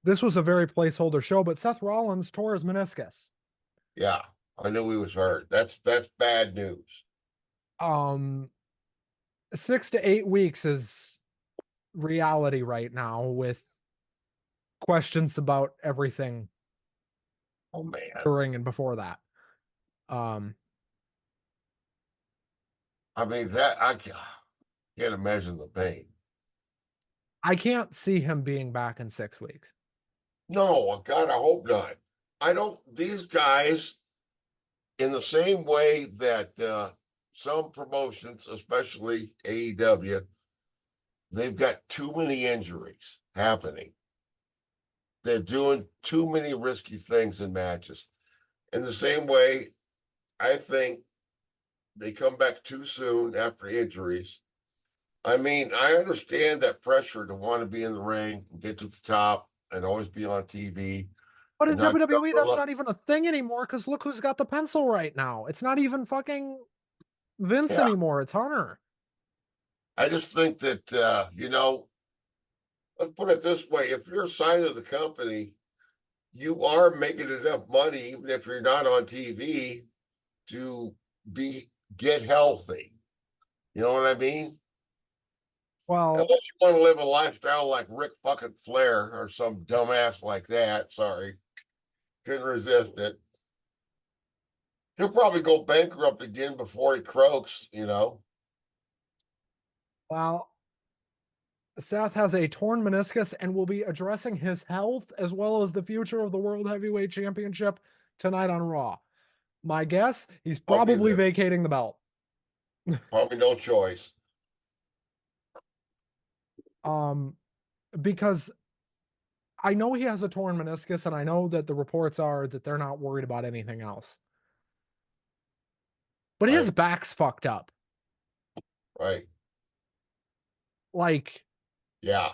this was a very placeholder show, but Seth Rollins tore his meniscus. Yeah, I knew he was hurt. That's bad news. Um, 6 to 8 weeks is reality right now with questions about everything Oh man. during and before that. Um, I mean that I can't imagine the pain. I can't see him being back in 6 weeks. No, God, I hope not. I don't. These guys, in the same way that some promotions, especially AEW, they've got too many injuries happening. They're doing too many risky things in matches. In the same way, I think they come back too soon after injuries. I mean, I understand that pressure to want to be in the ring and get to the top and always be on TV But and in not WWE, that's cover. not even a thing anymore because look who's got the pencil right now. It's not even fucking Vince Yeah, anymore. It's Hunter. I just think that let's put it this way: if you're a sign of the company, you are making enough money, even if you're not on TV, to be get healthy. You know what I mean? Well, Unless you want to live a lifestyle like Rick fucking Flair or some dumbass like that. Sorry, couldn't resist it. He'll probably go bankrupt again before he croaks. well, Seth has a torn meniscus and will be addressing his health as well as the future of the World Heavyweight Championship tonight on Raw. My guess, he's I'll be probably there. vacating the belt. Probably no choice. Um, because I know he has a torn meniscus, and I know that the reports are that they're not worried about anything else. But his Right, back's fucked up. right. Like, Yeah.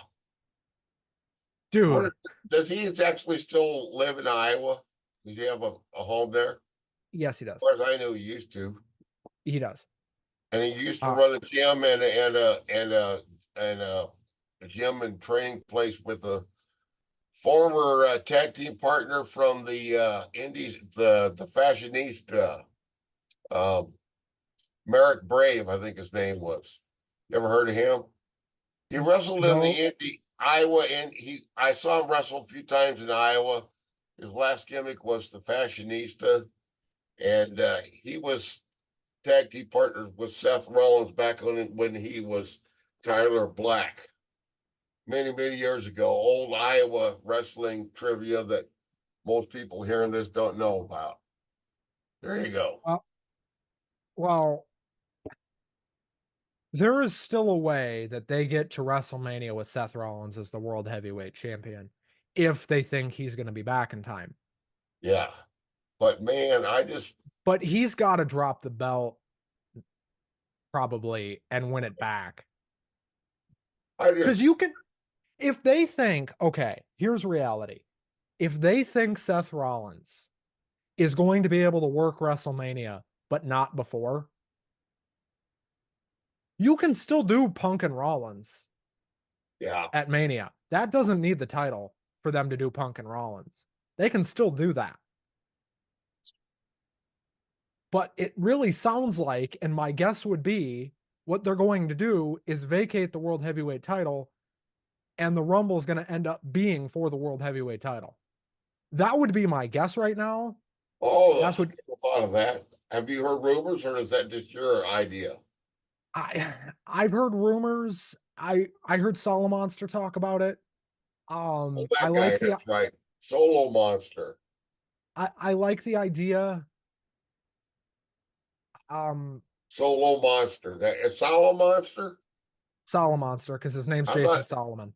dude, Where does he actually still live in Iowa? Does he have a home there? As yes, he does. far as I knew, he used to. He does. And he used to Uh, run a gym and a gym and training place with a former tag team partner from the Indies, the fashionista, um, Merrick Brave, I think his name was. You ever heard of him? He wrestled in the no, Indy Iowa, and I saw him wrestle a few times in Iowa. His last gimmick was the fashionista, and he was tag team partners with Seth Rollins back when he was Tyler Black many, many years ago. Old Iowa wrestling trivia that most people hearing this don't know about. There you go. uh, well, there is still a way that they get to WrestleMania with Seth Rollins as the World Heavyweight Champion if they think he's going to be back in time. Yeah. But man, But he's got to drop the belt probably and win it back. I Because just, you can, if they think, okay, here's reality. If they think Seth Rollins is going to be able to work WrestleMania, but not before, You can still do Punk and Rollins Yeah. at Mania. That doesn't need the title for them to do Punk and Rollins. They can still do that. But it really sounds like, and my guess would be, what they're going to do is vacate the World Heavyweight title, and the Rumble is going to end up being for the World Heavyweight title. That would be my guess right now. Oh, That's what I thought of that. Have you heard rumors, or is that just your idea? I've heard rumors. I heard Solomon Monster talk about it. Oh, I that guy, like the that's right. Solo Monster. I like the idea. Um, Solo Monster. That is Solo Monster? Solomon Monster because his name's I Jason thought, Solomon.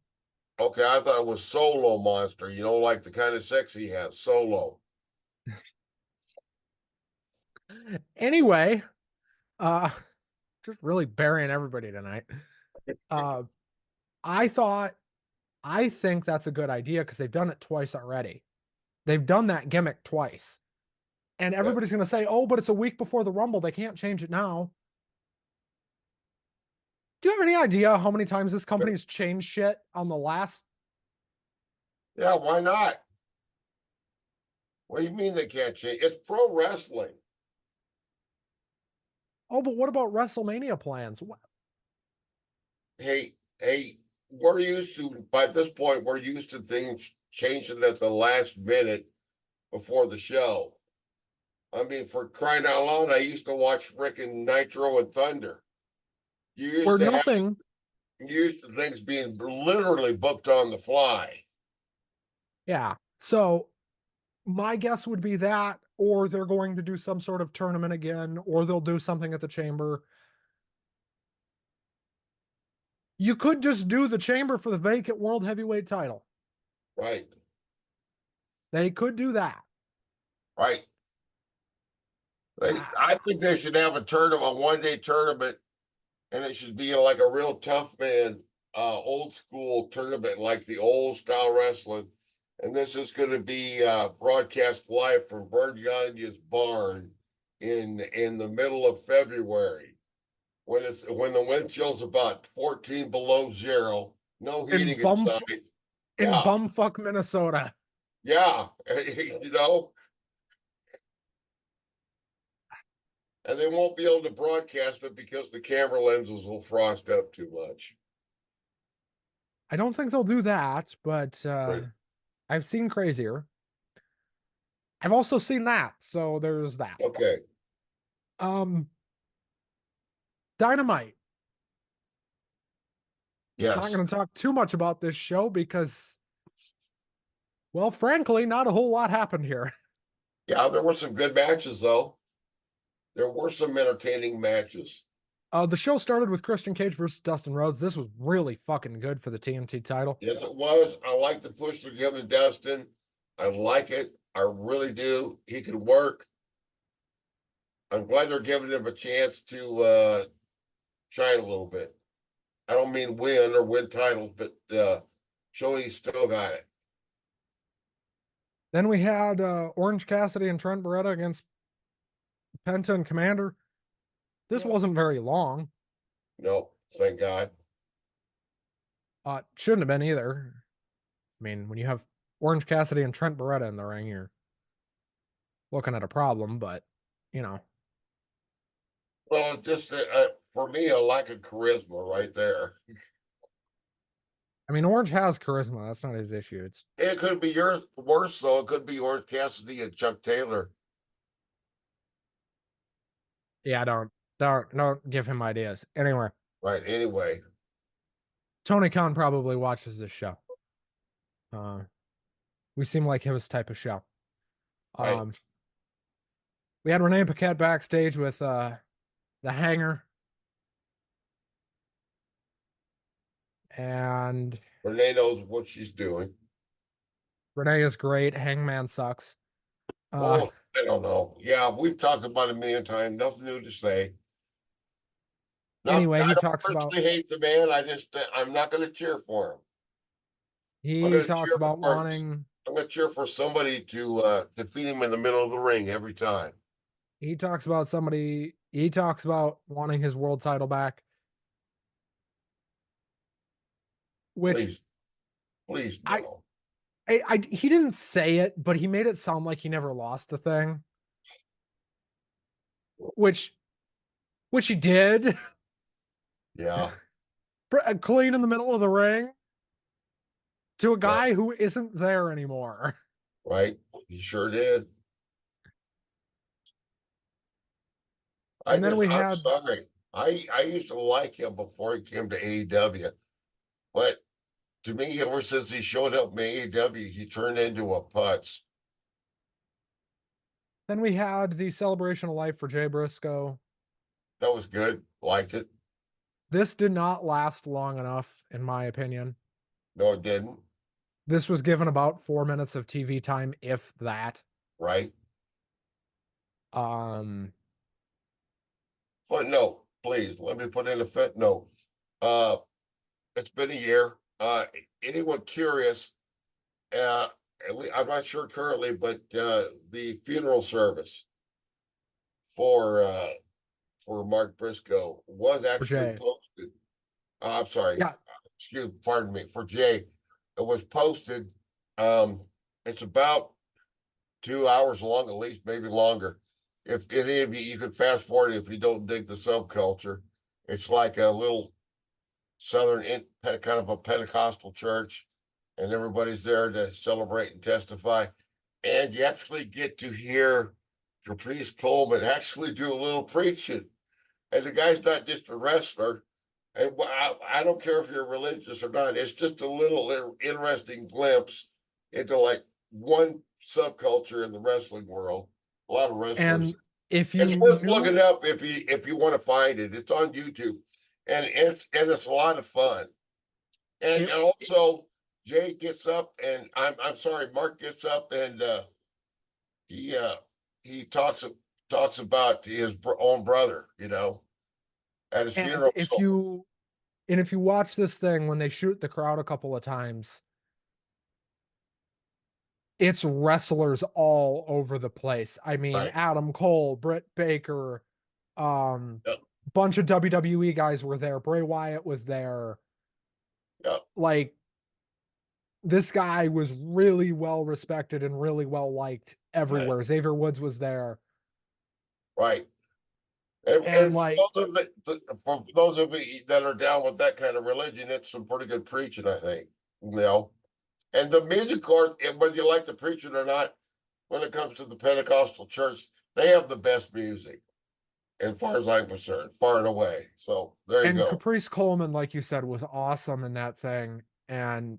okay, I thought it was Solo Monster. You know, like the kind of sex he has, solo. Anyway, uh, just really burying everybody tonight. Uh, I thought I think that's a good idea because they've done it twice already. They've done that gimmick twice. And Yeah. everybody's going to say, oh, but it's a week before the Rumble. They can't change it now. Do you have any idea how many times this company's changed shit on the last? Yeah, why not? What do you mean they can't change? It's pro wrestling. Oh, but what about WrestleMania plans? Hey, we're used to, by this point, we're used to things changing at the last minute before the show. I mean, for crying out loud, I used to watch frickin' Nitro and Thunder. You used Where to have nothing, you used to things being literally booked on the fly. yeah. So my guess would be that, or they're going to do some sort of tournament again, or they'll do something at the chamber. You could just do the chamber for the vacant world heavyweight title. Right, They could do that. right. I I, think they should have a tournament, a 1 day tournament, and it should be like a real tough man, old school tournament, like the old style wrestling. And this is going to be broadcast live from Bird Yanya's barn in the middle of February when the wind chill's about 14 below zero, no in heating bum inside. in Yeah, bumfuck Minnesota. yeah, you know, and they won't be able to broadcast it because the camera lenses will frost up too much. I don't think they'll do that, but Right. I've seen crazier. I've also seen that, so there's that. Okay. Um, Dynamite. Not Yes. going to talk too much about this show because, well, frankly, not a whole lot happened here. Yeah, there were some good matches though. There were some entertaining matches. The show started with Christian Cage versus Dustin Rhodes. This was really fucking good for the TNT title. Yes, it was. I like the push they're giving Dustin. I like it. I really do. He can work. I'm glad they're giving him a chance to shine a little bit. I don't mean win or win titles, but show he's still got it. Then we had Orange Cassidy and Trent Beretta against Penta and Commander. This Yeah. wasn't very long. No, thank God. Shouldn't have been either. I mean, when you have Orange Cassidy and Trent Beretta in the ring, you're looking at a problem, but you know, Well, it's just for me a lack of charisma right there. I mean, Orange has charisma. That's not his issue. It's It could be yours worse though. It could be Orange Cassidy and Chuck Taylor. yeah, don't give him ideas. Anyway, Right. Anyway, Tony Khan probably watches this show. Uh, we seem like his type of show. right. Um, we had Renee Paquette backstage with the Hanger, and Renee knows what she's doing. Renee is great. Hangman sucks. Uh, Oh, I don't know. Yeah, we've talked about it a million times. Nothing new to say. Not, anyway, I he don't talks about personally hate the man. I'm not going to cheer for him. I'm he going to talks cheer about for, wanting I'm going to cheer for somebody to defeat him in the middle of the ring every time. he talks about wanting his world title back. which Please, please I, no. he didn't say it, but he made it sound like he never lost the thing, which he did. Yeah, Clean in the middle of the ring to a yeah, guy who isn't there anymore. right. He sure did. And then we I'm had sorry. I used to like him before he came to AEW, but to me, ever since he showed up in AEW, he turned into a putz. the celebration of life for Jay Briscoe. That was good. Liked it. This did not last long enough, in my opinion. No, it didn't. This was given about 4 minutes of TV time, if that. Right. Um, Footnote, please. Let me put in a footnote. Uh, it's been a year. Anyone curious? Uh, I'm not sure currently, but the funeral service for uh, for Mark Briscoe was for actually Jay. posted. I'm sorry, Yeah, pardon me, for Jay. It was posted. Um, it's about 2 hours long, at least, maybe longer. If any of you could fast forward if you don't dig the subculture, it's like a little southern kind of a Pentecostal church, and everybody's there to celebrate and testify. And you actually get to hear Caprice Coleman actually do a little preaching. And the guy's not just a wrestler. And I don't care if you're religious or not. It's just a little interesting glimpse into like one subculture in the wrestling world. A lot of wrestlers. and if It's you worth knew looking up if you want to find it. It's on YouTube, and it's a lot of fun. And it, also Jay gets up, and I'm sorry, Mark gets up, and he uh, he talks about his own brother, at his and funeral. So if you watch this thing when they shoot the crowd a couple of times, it's wrestlers all over the place. I mean, right, Adam Cole, Britt Baker, um, yep, bunch of WWE guys were there. Bray Wyatt was there. yep, Like this guy was really well respected and really well liked right, everywhere. Xavier Woods was there. right. And And like for those of you that are down with that kind of religion, it's some pretty good preaching, I think. You know, and the music court, whether you like the preaching or not, when it comes to the Pentecostal church, they have the best music, as far as I'm concerned, far and away. So there you and go. Caprice Coleman, like you said, was awesome in that thing. And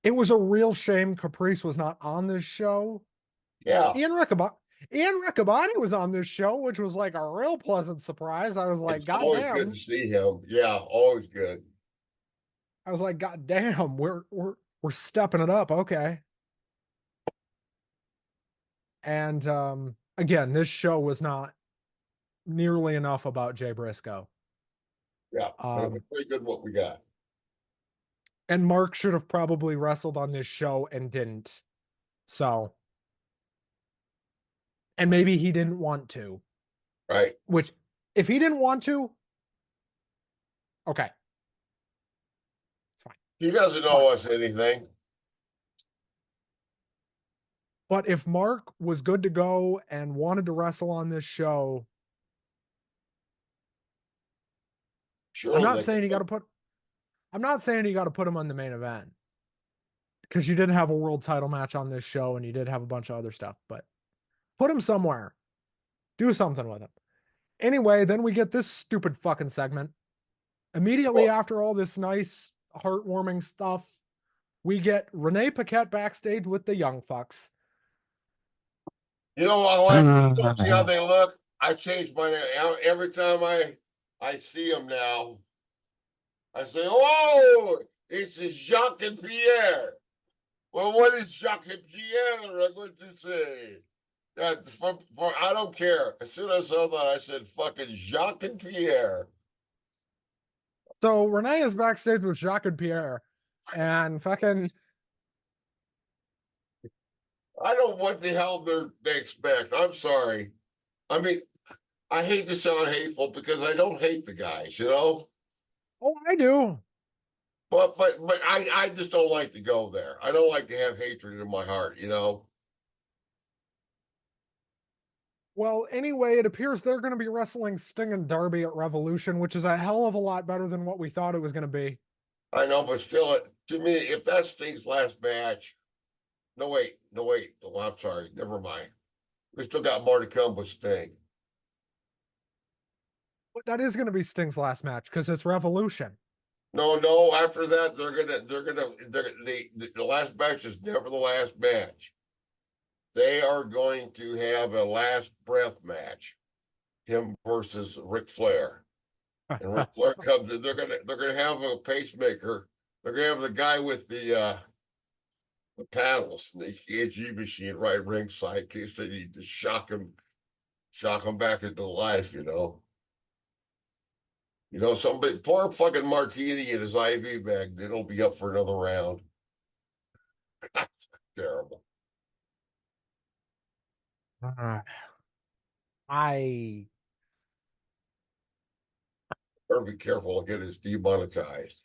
it was a real shame Caprice was not on this show. Yeah, Ian Riccaboni Ian Riccaboni was on this show, which was like a real pleasant surprise. I was like, it's God always good to damn. see him. Yeah, always good. I was like, God damn, we're stepping it up. Okay. And again, this show was not nearly enough about Jay Briscoe. Yeah, but it was Um, pretty good what we got. and Mark should have probably wrestled on this show and didn't. So, and maybe he didn't want to, Right. which if he didn't want to, okay, it's fine. He doesn't But owe us anything. if Mark was good to go and wanted to wrestle on this show, I'm Surely not they saying you got could. to put I'm not saying you got to put him on the main event because you did have a world title match on this show and you did have a bunch of other stuff, but put him somewhere. Do something with him. Anyway, then we get this stupid fucking segment. Immediately Well, after all this nice, heartwarming stuff, we get Renee Paquette backstage with the Young Fucks. you know what I like? You don't see how they look? I change my name every time I see them now. I say, "Oh, it's Jacques and Pierre." Well, what is Jacques and Pierre? I'm going to say. I don't care. As soon as I saw that, I said, "Fucking Jacques and Pierre." So Renee is backstage with Jacques and Pierre, and fucking I don't know what the hell they expect. I'm sorry. I mean, I hate to sound hateful because I don't hate the guys. oh, I do. But I just don't like to go there. I don't like to have hatred in my heart, you know. Well, anyway, it appears they're going to be wrestling Sting and Darby at Revolution, which is a hell of a lot better than what we thought it was going to be. I know, but still, to me, if that's Sting's last match, no wait, no wait, no, I'm sorry, never mind. We still got more to come with Sting. But that is going to be Sting's last match because it's Revolution. No, no. After that, the last match is never the last match. They are going to have a last breath match, him versus Ric Flair. And Ric Flair comes in. They're gonna have a pacemaker. They're gonna have the guy with the paddles, the EKG machine right ringside in case they need to shock him back into life. Somebody poor fucking Martini in his IV bag. They don't be up for another round. Terrible. Uh, I Better be careful. Get us demonetized.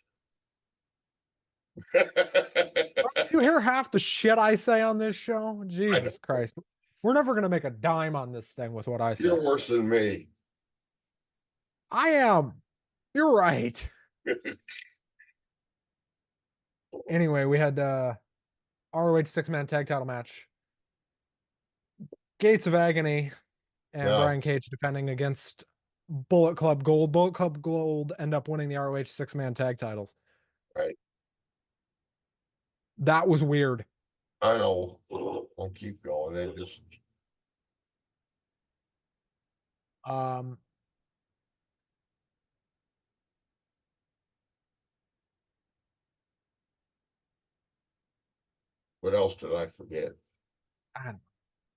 you hear half the shit I say on this show? I know. Jesus Christ. We're never going to make a dime on this thing with what I say. You're worse than me. I am. You're right. Anyway, we had ROH six-man tag title match. Gates of Agony and Yeah, Brian Cage defending against Bullet Club Gold. Bullet Club Gold end up winning the ROH six-man tag titles. right. That was weird. I know. I'll keep going. It just Um, what else did I forget? God,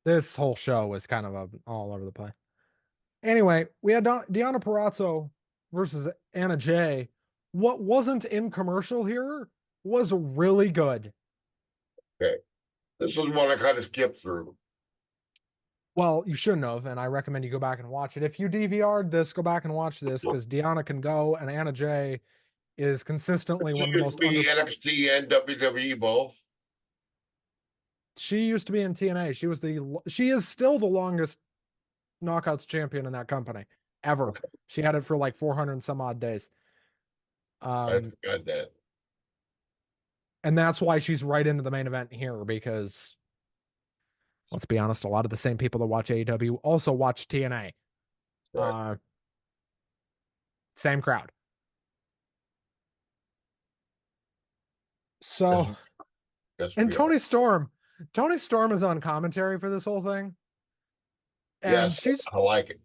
this whole show was kind of all over the place. Anyway, we had Deonna Purrazzo versus Anna Jay. What wasn't in commercial here was really good. Okay. This is one I kind of skipped through. Well, you shouldn't have, and I recommend you go back and watch it. If you DVR'd this, go back and watch this because Deonna can go, and Anna Jay is consistently She one of the used to most be under. NXT and WWE both. She used to be in TNA. She is still the longest knockouts champion in that company ever. She had it for like 400 and some odd days. I forgot that. And that's why she's right into the main event here because let's be honest, a lot of the same people that watch AEW also watch TNA. Right. Same crowd. So, Yes, and we are. Tony Storm is on commentary for this whole thing, and Yes, she's I like it.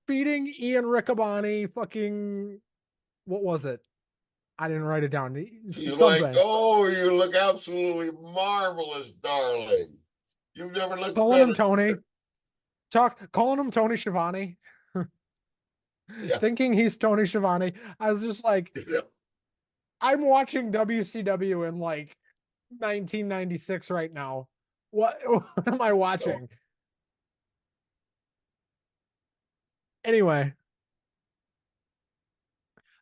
feeding Ian Riccaboni fucking what was it? I didn't write it down. She's like, Something. oh, you look absolutely marvelous, darling. You've never looked Calling him better. Tony. Calling him Tony Schiavone. Yeah. Thinking he's Tony Schiavone. I was just like, Yeah. I'm watching WCW in like 1996 right now. What am I So, watching? Anyway,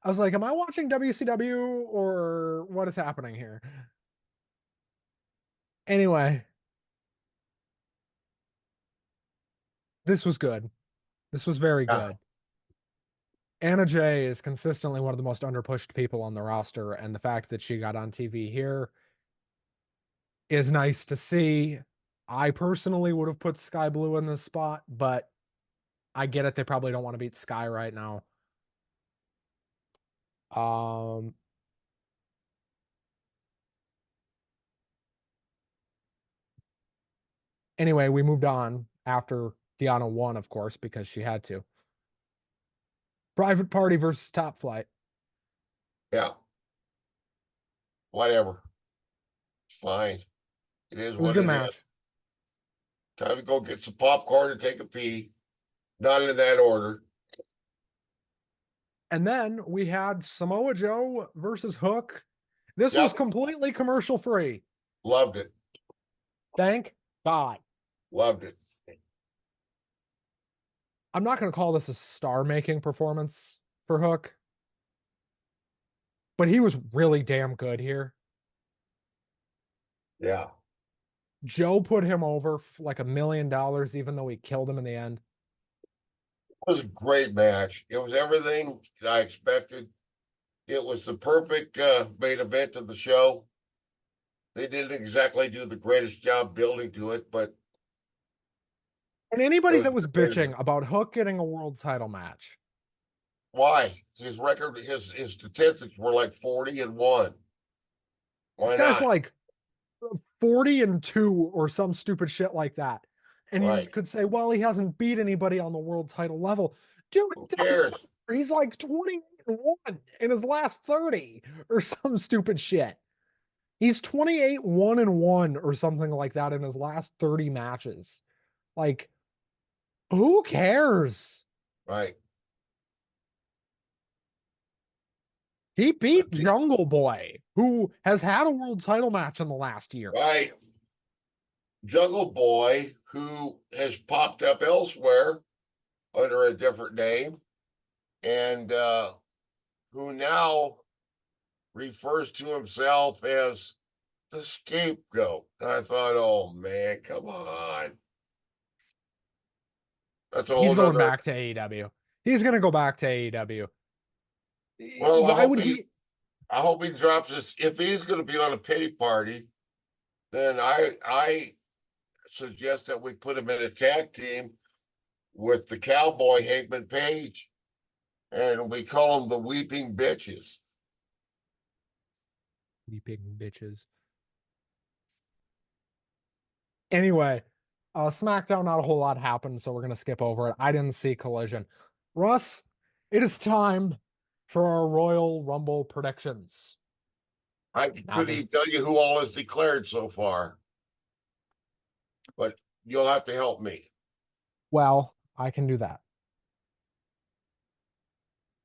I was like, am I watching WCW or what is happening here? Anyway, this was good. This was very yeah, good. Anna Jay is consistently one of the most underpushed people on the roster, and the fact that she got on TV here is nice to see. I personally would have put Sky Blue in this spot, but I get it. They probably don't want to beat Sky right now. Um, anyway, we moved on after Deanna won, of course, because she had to. Private Party versus Top Flight. yeah, whatever. It's fine. It is It was a what good it is. match. Time to go get some popcorn and take a pee. Not in that order. And then we had Samoa Joe versus Hook. This was Yep, completely commercial free. loved it. Thank God. Loved it. I'm not going to call this a star making performance for Hook. but he was really damn good here. Yeah. Joe put him over for like $1 million, even though he killed him in the end. It was a great match. It was everything I expected. It was the perfect main event of the show. They didn't exactly do the greatest job building to it, but And it anybody was that was a main event. bitching about Hook getting a world title match, Why? His record, his statistics were like 40-1. this Why guy's not? like 40-2 or some stupid shit like that. And you Right. could say, well, he hasn't beat anybody on the world title level. Dude, Who it doesn't matter. cares? He's like 28-1 in his last 30 or some stupid shit. He's 28-1 or something like that in his last 30 matches. Like, who cares? Right. He But beat Jungle Boy, who has had a world title match in the last year. right. Jungle Boy, who has popped up elsewhere under a different name, and who now refers to himself as the scapegoat. I thought, oh man, come on. That's a He's whole going nother. back to AEW. He's going to go back to AEW. Well, Why would he? I hope he drops this. If he's going to be on a pity party, then I suggest that we put him in a tag team with the cowboy Hangman Page, and we call them the Weeping Bitches. Weeping bitches. Anyway, SmackDown, not a whole lot happened, so we're going to skip over it. I didn't see Collision. Russ, it is time for our Royal Rumble predictions. I Now, couldn't this, even tell you who all is declared so far, but you'll have to help me. well, I can do that.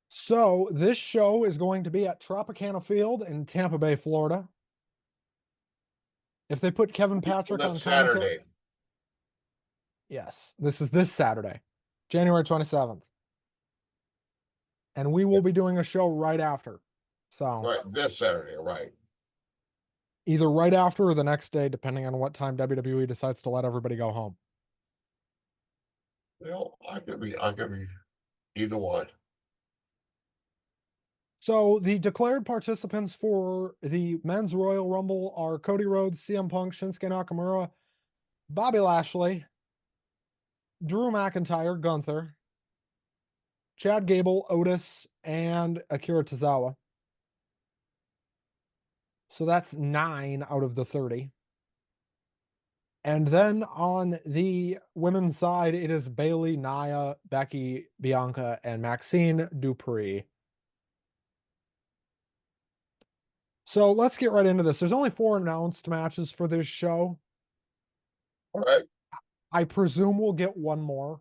So, this show is going to be at Tropicana Field in Tampa Bay, Florida. If they put Kevin And Patrick on that's commentary, Saturday. yes, this is this Saturday, January 27th. And we will be doing a show right after. So, Right, this Saturday, right. either right after or the next day, depending on what time WWE decides to let everybody go home. Well, I could be either one. So the declared participants for the men's Royal Rumble are Cody Rhodes, CM Punk, Shinsuke Nakamura, Bobby Lashley, Drew McIntyre, Gunther, Chad Gable, Otis, and Akira Tozawa. So that's 9 out of the 30. And then on the women's side, it is Bayley, Nia, Becky, Bianca, and Maxine Dupree. So let's get right into this. There's only 4 announced matches for this show. All right. I presume we'll get one more.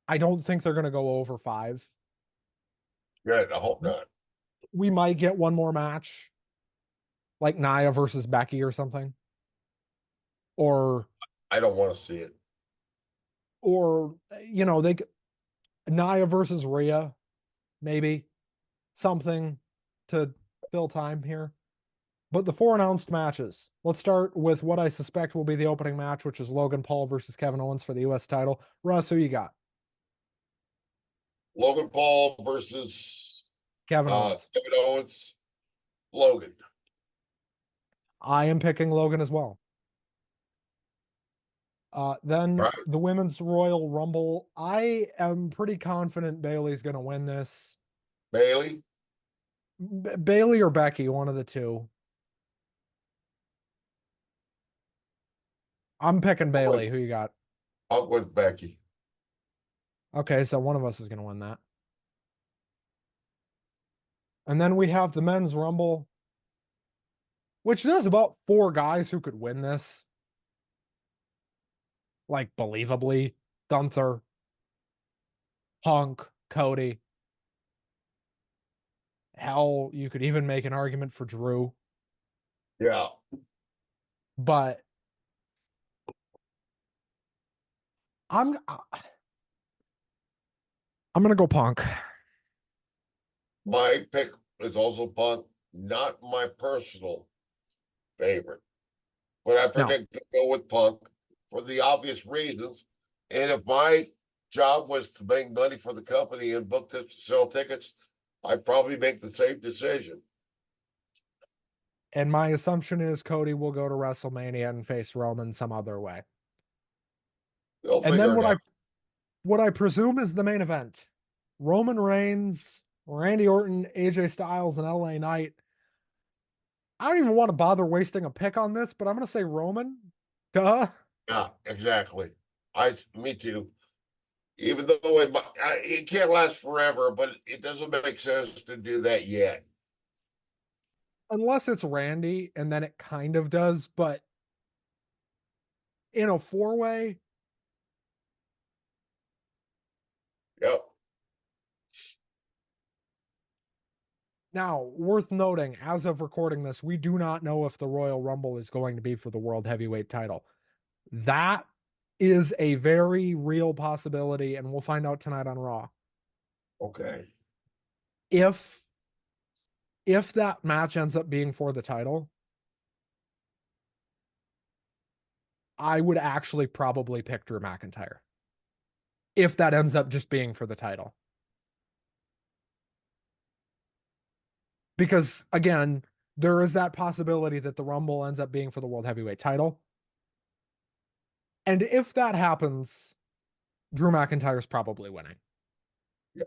I don't think they're going to go over 5. Good. I hope not. We might get one more match, like Nia versus Becky or something. Or, I don't want to see it. they Nia versus Rhea, maybe something to fill time here. But the 4 announced matches. Let's start with what I suspect will be the opening match, which is Logan Paul versus Kevin Owens for the US title. Russ, who you got? Logan Paul versus Kevin Owens. Kevin Owens. Logan. I am picking Logan as well. Then Right. the women's Royal Rumble. I am pretty confident Bayley's going to win this. Bailey. Bayley or Becky, one of the two. I'm picking Bayley. Who you got? I'll go with Becky. Okay, so one of us is going to win that. And then we have the men's Rumble, which there's about 4 guys who could win this. Like, believably. Gunther, Punk, Cody. Hell, you could even make an argument for Drew. Yeah. But I'm going to go Punk. My pick is also Punk, not my personal favorite, but I No. predict to go with Punk for the obvious reasons. And if my job was to make money for the company and book to sell tickets, I'd probably make the same decision. And my assumption is Cody will go to WrestleMania and face Roman some other way. They'll And then figure it out. what I presume is the main event. Roman Reigns, Randy Orton, AJ Styles, and LA Knight. I don't even want to bother wasting a pick on this, but I'm going to say Roman. Duh. Yeah, exactly. Me too. Even though it can't last forever, but it doesn't make sense to do that yet. Unless it's Randy, and then it kind of does, but in a four-way, Yep. now, worth noting, as of recording this, we do not know if the Royal Rumble is going to be for the World Heavyweight title. That is a very real possibility, and we'll find out tonight on Raw. Okay. If that match ends up being for the title, I would actually probably pick Drew McIntyre. If that ends up just being for the title. Because again, there is that possibility that the Rumble ends up being for the World Heavyweight title. And if that happens, Drew McIntyre is probably winning. Yes.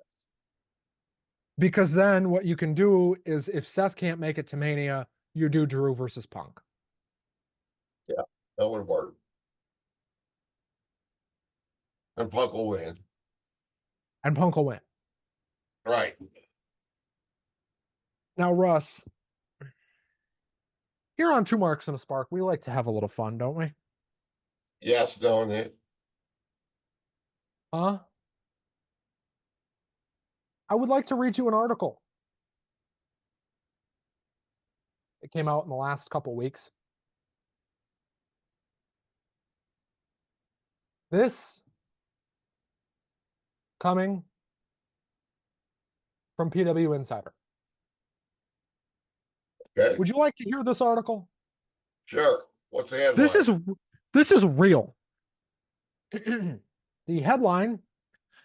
Because then what you can do is if Seth can't make it to Mania, you do Drew versus Punk. Yeah, that would work. And Punk will win. And Punk will win. Right. Now, Russ, here on Two Marks and a Spark, we like to have a little fun, don't we? Yes, don't it? Huh? I would like to read you an article. It came out in the last couple weeks. This coming from PW Insider. Okay. Would you like to hear this article? Sure. What's the This headline? is this is real. The headline: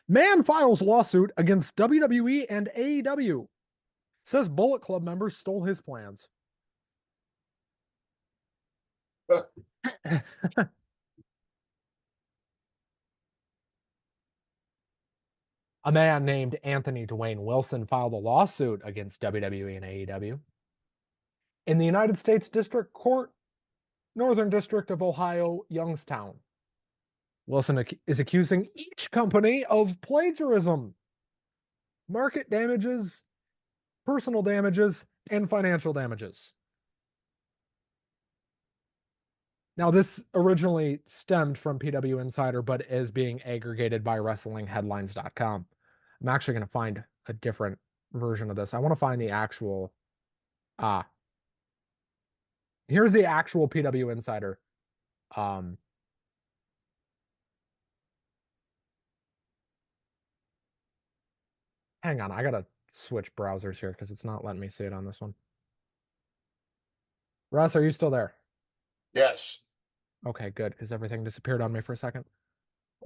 Man files lawsuit against WWE and AEW. Says Bullet Club members stole his plans. A man named Anthony Dwayne Wilson filed a lawsuit against WWE and AEW in the United States District Court, Northern District of Ohio, Youngstown. Wilson is accusing each company of plagiarism, market damages, personal damages, and financial damages. Now, this originally stemmed from PW Insider, but is being aggregated by WrestlingHeadlines.com. I'm actually going to find a different version of this. I want to find the actual. Here's the actual PW Insider. Hang on, I gotta switch browsers here because it's not letting me see it on this one. Russ, are you still there? Yes. Okay, good, because everything disappeared on me for a second.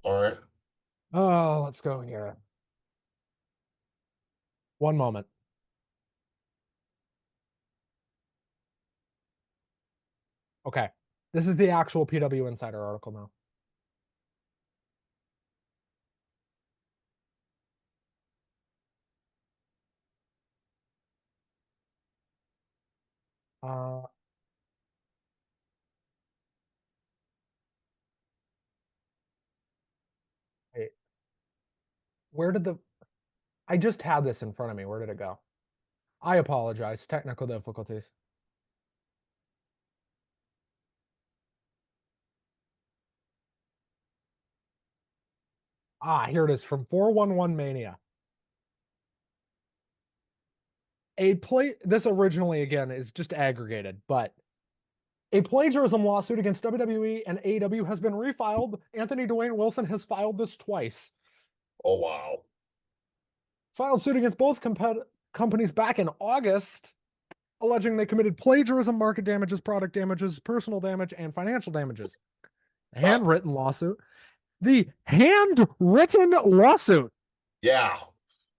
All right. Oh, let's go here. One moment. Okay, this is the actual PW Insider article now. Uh, wait, where did the? I just had this in front of me. Where did it go? I apologize. Technical difficulties. Here it is from 411 Mania. This originally again is just aggregated, but a plagiarism lawsuit against WWE and AEW has been refiled. Anthony Dwayne Wilson has filed this twice. Oh, wow. Filed suit against both companies back in August alleging they committed plagiarism, market damages, product damages, personal damage, and financial damages. Uh, Handwritten lawsuit. The handwritten lawsuit, yeah.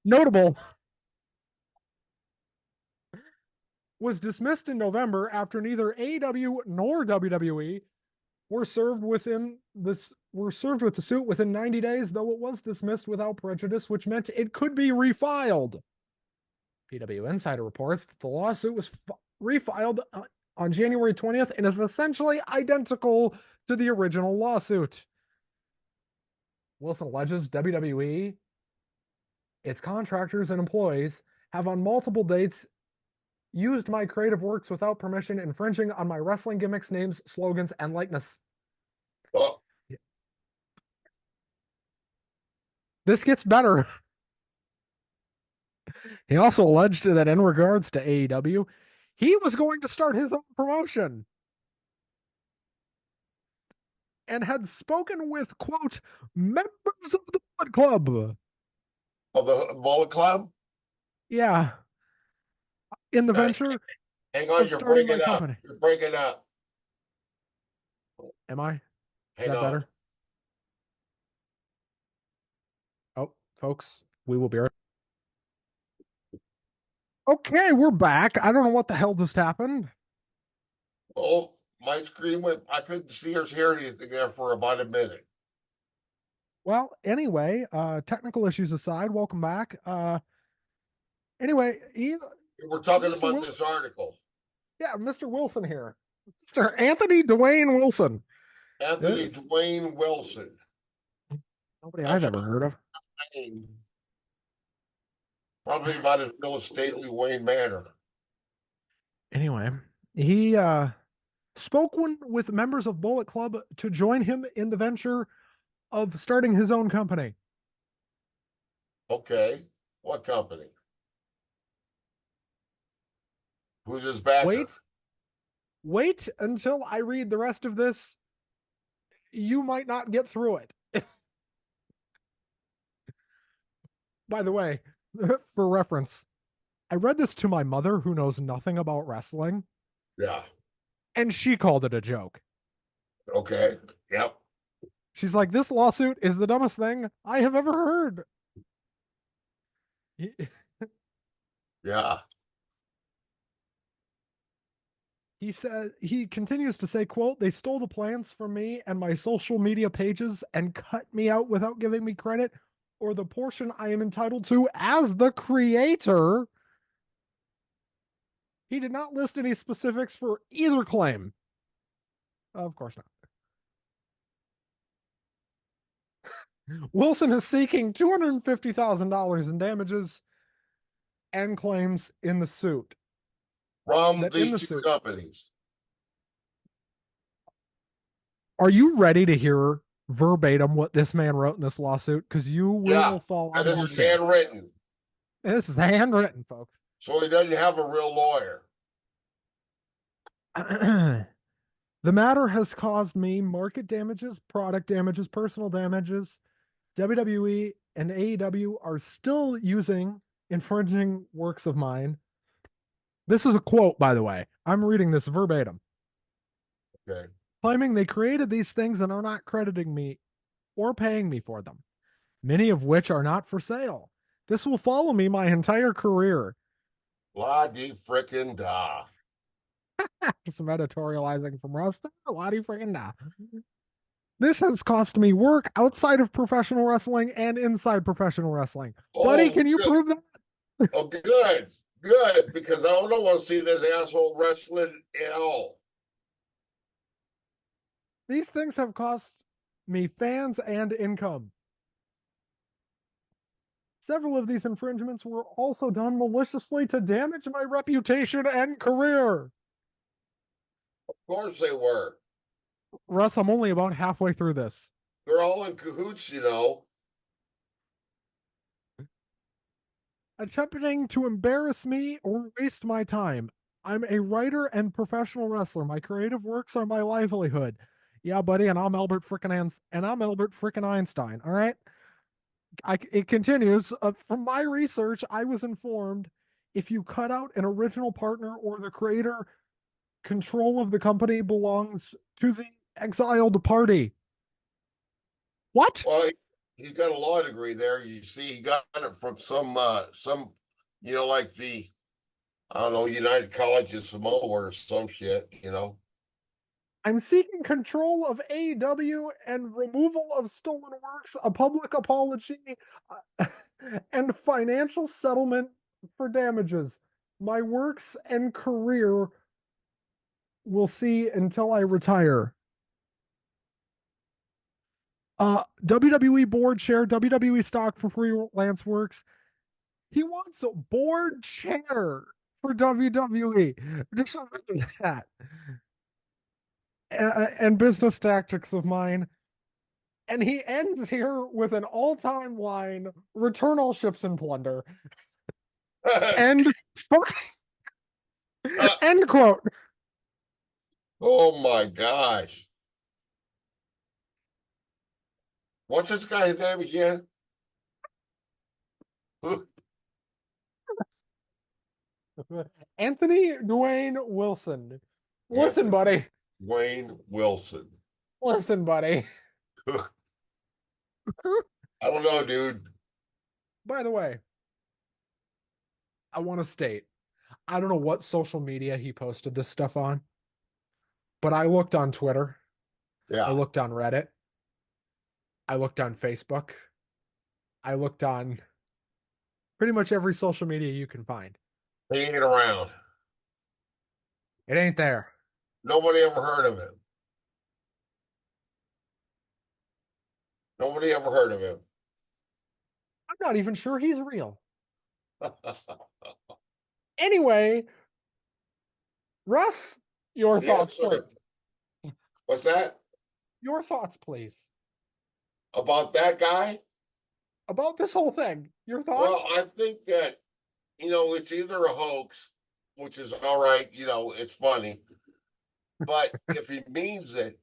notable, was dismissed in November after neither AEW nor WWE were served with the suit within 90 days, though it was dismissed without prejudice, which meant it could be refiled. PW Insider reports that the lawsuit was refiled on January 20th and is essentially identical to the original lawsuit. Wilson alleges WWE, its contractors and employees, have on multiple dates used my creative works without permission, infringing on my wrestling gimmicks, names, slogans, and likeness. Oh, This gets better. He also alleged that in regards to AEW, he was going to start his own promotion and had spoken with, quote, members of the Bullet Club. of the Bullet Club? Yeah, in the Uh, venture Hang on, of you're starting my breaking up. company. You're breaking up. Am I? Is Hang that on. better? Oh, folks, we will be right. Okay, we're back. I don't know what the hell just happened. Oh, my screen went. I couldn't see or hear anything there for about a minute. Well, anyway, technical issues aside, welcome back. Anyway, We're talking Mr. about this article. Yeah, Mr. Wilson here. Mr. Anthony Dwayne Wilson. Anthony Yes. Dwayne Wilson. Nobody I've That's ever heard of. probably about as real as stately Wayne Manor. Anyway, he spoke with members of Bullet Club to join him in the venture of starting his own company. Okay. What company? Who's his backer? Wait, wait until I read the rest of this. You might not get through it. By the way, for reference, I read this to my mother who knows nothing about wrestling, Yeah. and she called it a joke. Okay. Yep. She's like, this lawsuit is the dumbest thing I have ever heard. Yeah. He said he continues to say, quote, they stole the plans from me and my social media pages and cut me out without giving me credit or the portion I am entitled to as the creator. He did not list any specifics for either claim. Of course not. Wilson is seeking $250,000 in damages and claims in the suit. From these two companies. Are you ready to hear verbatim what this man wrote in this lawsuit? Because you will fall out and of this your is chair. handwritten. This is handwritten, folks. So he doesn't have a real lawyer. The matter has caused me market damages, product damages, personal damages. WWE and AEW are still using infringing works of mine. This is a quote, by the way. I'm reading this verbatim. Okay. Claiming they created these things and are not crediting me or paying me for them, many of which are not for sale. This will follow me my entire career. La di frickin' da. Some editorializing from Russ. La di frickin' da. This has cost me work outside of professional wrestling and inside professional wrestling. Buddy, can you prove that? Oh, good. Good. Because I don't want to see this asshole wrestling at all. These things have cost me fans and income. Several of these infringements were also done maliciously to damage my reputation and career. Of course they were. Russ, I'm only about halfway through this. They're all in cahoots, you know. Attempting to embarrass me or waste my time. I'm a writer and professional wrestler. My creative works are my livelihood. Yeah, buddy, and I'm Albert frickin' Einstein. All right. It continues. From my research, I was informed if you cut out an original partner or the creator, control of the company belongs to the exiled party. What? Well, he's got a law degree there. You see, he got it from some, like the I don't know, United College of Samoa or some shit. I'm seeking control of AEW and removal of stolen works, a public apology, and financial settlement for damages. My works and career will see until I retire. WWE board chair, WWE stock for freelance works. He wants a board chair for WWE. Just that. And business tactics of mine. And he ends here with an all-time line: return all ships and plunder. End end quote. Oh my gosh. What's this guy's name again? Anthony Dwayne Wilson. Listen, Anthony buddy. Wayne Wilson. Listen, buddy. I don't know, dude. By the way, I want to state, I don't know what social media he posted this stuff on, but I looked on Twitter, I Yeah, looked on Reddit, I looked on Facebook, I looked on pretty much every social media you can find. he ain't around. It ain't there. Nobody ever heard of him. Nobody ever heard of him. I'm not even sure he's real. Anyway, Russ, your Yes, thoughts, sir. please. What's that? Your thoughts, please, About that guy? about this whole thing. Your Well, thoughts? I think that, it's either a hoax, which is all right, it's funny. But if he means it,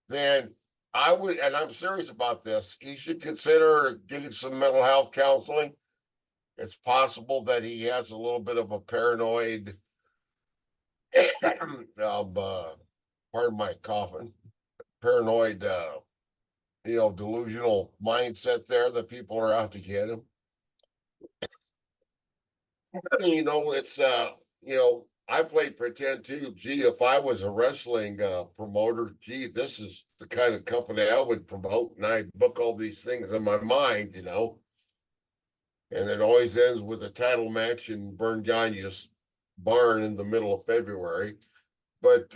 then I would, and I'm serious about this, he should consider getting some mental health counseling. It's possible that he has a little bit of a paranoid, pardon my coughing, paranoid, delusional mindset there that people are out to get him. It's, I played pretend too. Gee, if I was a wrestling promoter, gee, this is the kind of company I would promote, and I book all these things in my mind. And it always ends with a title match in Vern Gagne's barn in the middle of February. But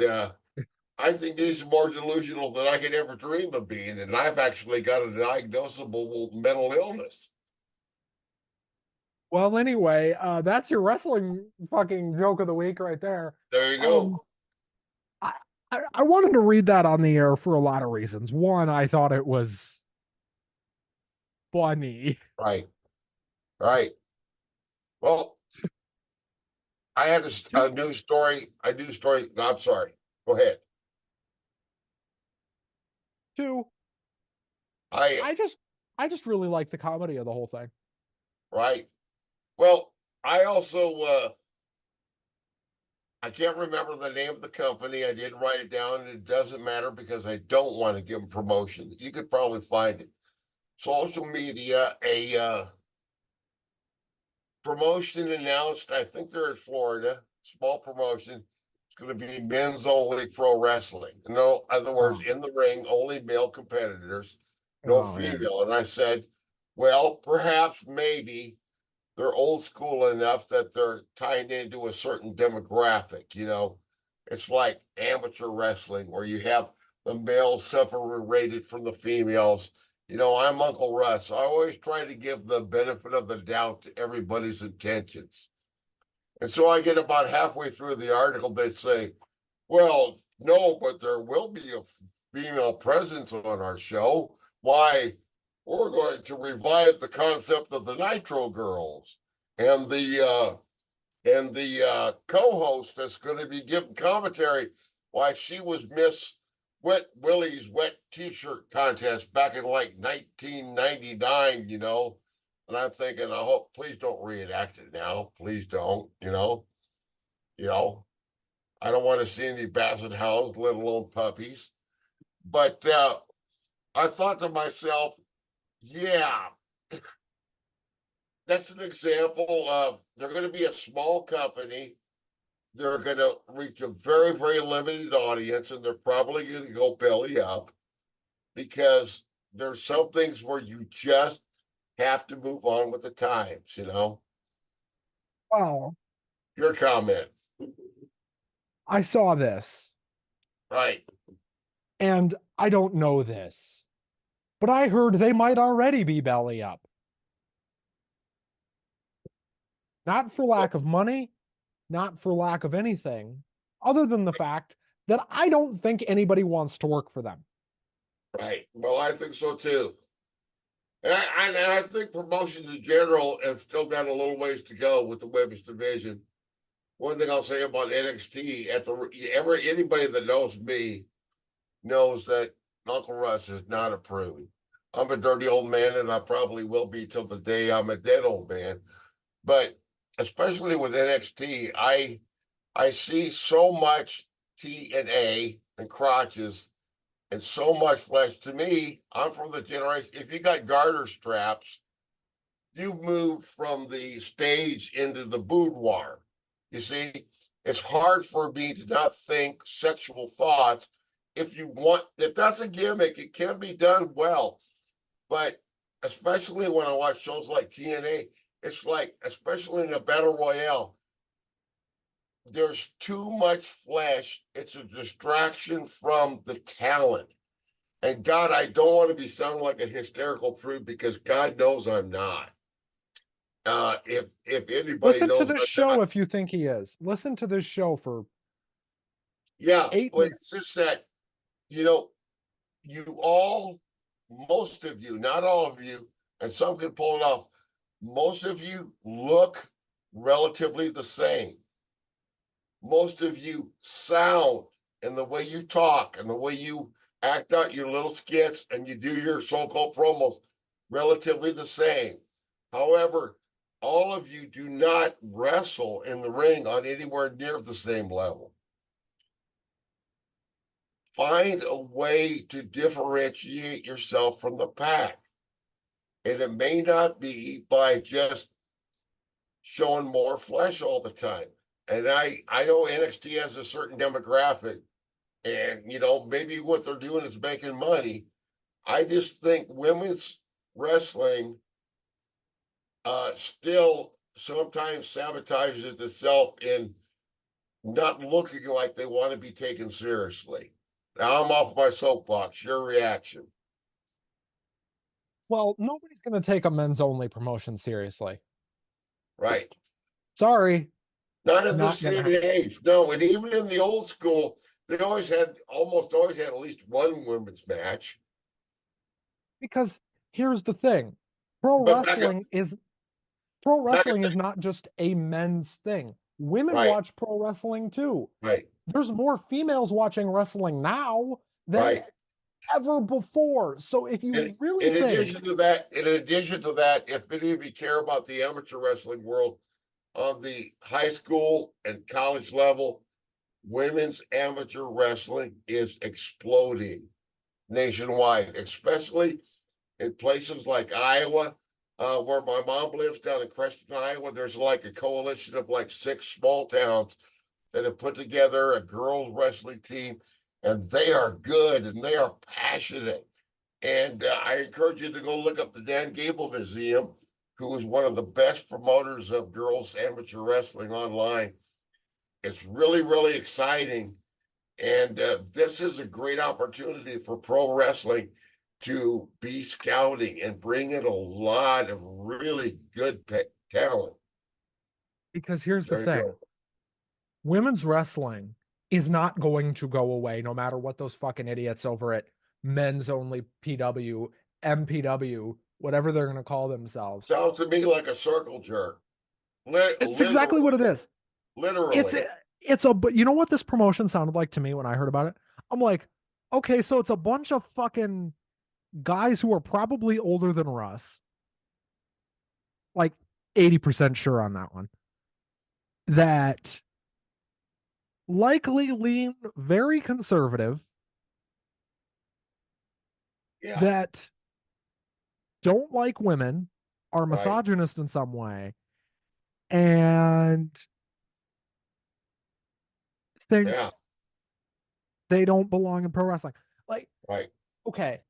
I think he's more delusional than I could ever dream of being, and I've actually got a diagnosable mental illness. Well, anyway, that's your wrestling fucking joke of the week right there. There you Um, go. I, I wanted to read that on the air for a lot of reasons. One, I thought it was funny. Right, right. Well, I had Two, a news story. A news story. No, I'm sorry. Go ahead. two, I I just I just really like the comedy of the whole thing. right. Well, I also I can't remember the name of the company. I didn't write it down. It doesn't matter because I don't want to give them promotion. You could probably find it. Social media, a promotion announced. I think they're in Florida. Small promotion. It's going to be men's only pro wrestling. In other words, Oh, in the ring, only male competitors, no oh yeah. female. And I said, well, perhaps maybe they're old school enough that they're tying into a certain demographic. It's like amateur wrestling where you have the males separated from the females. I'm Uncle Russ. I always try to give the benefit of the doubt to everybody's intentions. And so I get about halfway through the article, they say, well, no, but there will be a female presence on our show. Why? We're going to revive the concept of the Nitro Girls and the co-host that's going to be giving commentary. Why, she was Miss Wet Willie's wet T-shirt contest back in like 1999. And I'm thinking, I hope, please don't reenact it now. Please don't, you know, I don't want to see any basset hounds, let alone puppies. But I thought to myself, yeah, that's an example of they're going to be a small company. They're going to reach a very, very limited audience, and they're probably going to go belly up because there's some things where you just have to move on with the times. Wow. Your comment. I saw this, Right. and I don't know this, but I heard they might already be belly up. Not for lack of money, not for lack of anything, other than the fact that I don't think anybody wants to work for them. Right. Well, I think so too. And I think promotions in general have still got a little ways to go with the women's division. One thing I'll say about NXT, anybody that knows me knows that Uncle Russ is not approved. I'm a dirty old man, and I probably will be till the day I'm a dead old man. But especially with NXT, I see so much TNA and crotches and so much flesh. To me, I'm from the generation. If you got garter straps, you move from the stage into the boudoir. You see, it's hard for me to not think sexual thoughts. If that's a gimmick, it can be done well. But especially when I watch shows like TNA, it's like, especially in a battle royale, there's too much flesh. It's a distraction from the talent. And God, I don't want to be sounding like a hysterical prude because God knows I'm not. If anybody Listen to knows this I'm show not, if you think he is. Listen to this show for yeah, eight but it's minutes. just that you know, you all, most of you, not all of you, and some can pull it off. Most of you look relatively the same. Most of you sound and the way you talk and the way you act out your little skits and you do your so-called promos relatively the same. However, all of you do not wrestle in the ring on anywhere near the same level. Find a way to differentiate yourself from the pack. And it may not be by just showing more flesh all the time. And I know NXT has a certain demographic, and maybe what they're doing is making money. I just think women's wrestling still sometimes sabotages itself in not looking like they want to be taken seriously. Now I'm off my soapbox. Your reaction. Well, nobody's going to take a men's only promotion seriously. Right. Sorry, Not in this not going to day and happen. age. No, and even in the old school, they almost always had at least one women's match. Because here's the thing. Pro But back up, wrestling is pro back up, wrestling is not just a men's thing. Women right, watch pro wrestling too. right, There's more females watching wrestling now than right. ever before. So if And you really think, in addition to that, if any of you care about the amateur wrestling world on the high school and college level, women's amateur wrestling is exploding nationwide, especially in places like Iowa, where my mom lives down in Creston, Iowa. There's like a coalition of like 6 small towns that have put together a girls wrestling team, and they are good and they are passionate. And I encourage you to go look up the Dan Gable Museum, who is one of the best promoters of girls amateur wrestling online. It's really, really exciting. And this is a great opportunity for pro wrestling to be scouting and bring in a lot of really good talent. because here's the There you thing, go. women's wrestling is not going to go away no matter what those fucking idiots over at men's only PW, MPW, whatever they're going to call themselves. Sounds to me like a circle jerk. It's exactly what it is. It's Literally. but you know what this promotion sounded like to me when I heard about it? I'm like, okay, so it's a bunch of fucking guys who are probably older than Russ like 80% sure on that one, that likely lean very conservative, Yeah, that don't like women, are right. misogynist in some way, and think Yeah, they don't belong in pro wrestling. Like, right. okay,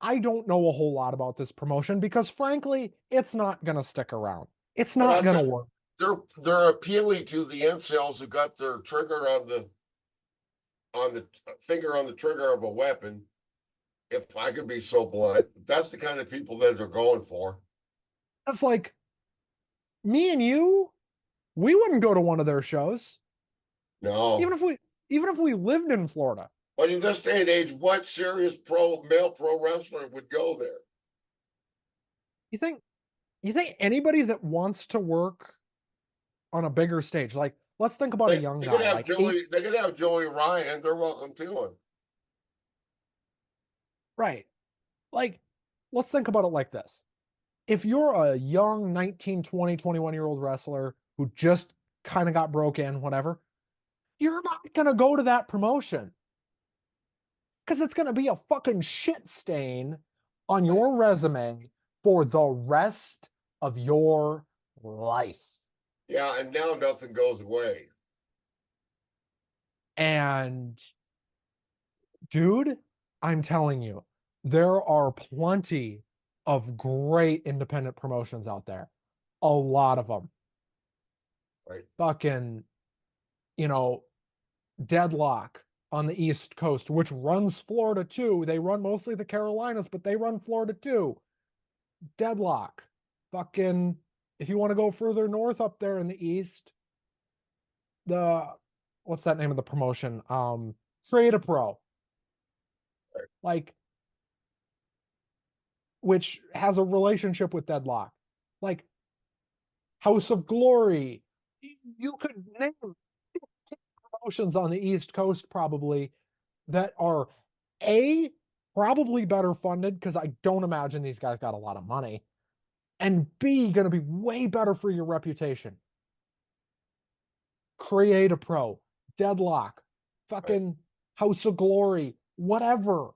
I don't know a whole lot about this promotion because frankly, it's not going to stick around. It's But not going to work. they're appealing to the incels who got their trigger on the finger on the trigger of a weapon. If I could be so blunt, that's the kind of people that they're going for. It's like me and you, we wouldn't go to one of their shows, even No, if we even if we lived in Florida. but in this day and age, what serious pro wrestler would go there? You think you think anybody that wants to work on a bigger stage, like let's think about a young They could guy, have like eight, Joey. They could have Joey Ryan. They're welcome to him. right? Like, let's think about it like this. If you're a young 19, 20, 21-year-old wrestler who just kind of got broke in, whatever, you're not going to go to that promotion because it's going to be a fucking shit stain on Right. your resume for the rest of your life. Yeah, and now nothing goes away. And dude, I'm telling you, there are plenty of great independent promotions out there. A lot of them. Right. Fucking, you know, Deadlock on the East Coast, which runs Florida too. They run mostly the Carolinas, but they run Florida too. Deadlock. Fucking, if you want to go further north up there in the East, the, what's that name of the promotion? Trade a Pro. Right. Like, which has a relationship with Deadlock. Like, House of Glory. You could name promotions on the East Coast probably that are A, probably better funded because I don't imagine these guys got a lot of money, and B, going to be way better for your reputation. Create a Pro, Deadlock, Right. fucking House of Glory, whatever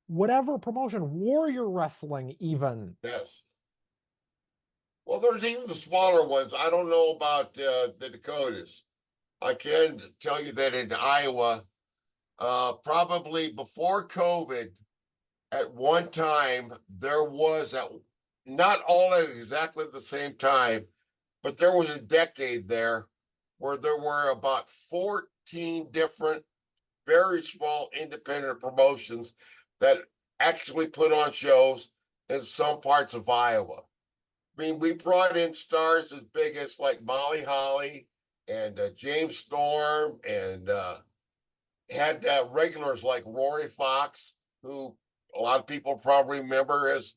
promotion, Warrior Wrestling, even. Yes. Well, there's even the smaller ones. I don't know about the Dakotas. I can tell you that in Iowa, probably before COVID, at one time there was not all at exactly the same time, but there was a decade there where there were about 14 different, very small independent promotions that actually put on shows in some parts of Iowa. I mean, we brought in stars as big as like Molly Holly and James Storm, and had regulars like Rory Fox, who a lot of people probably remember as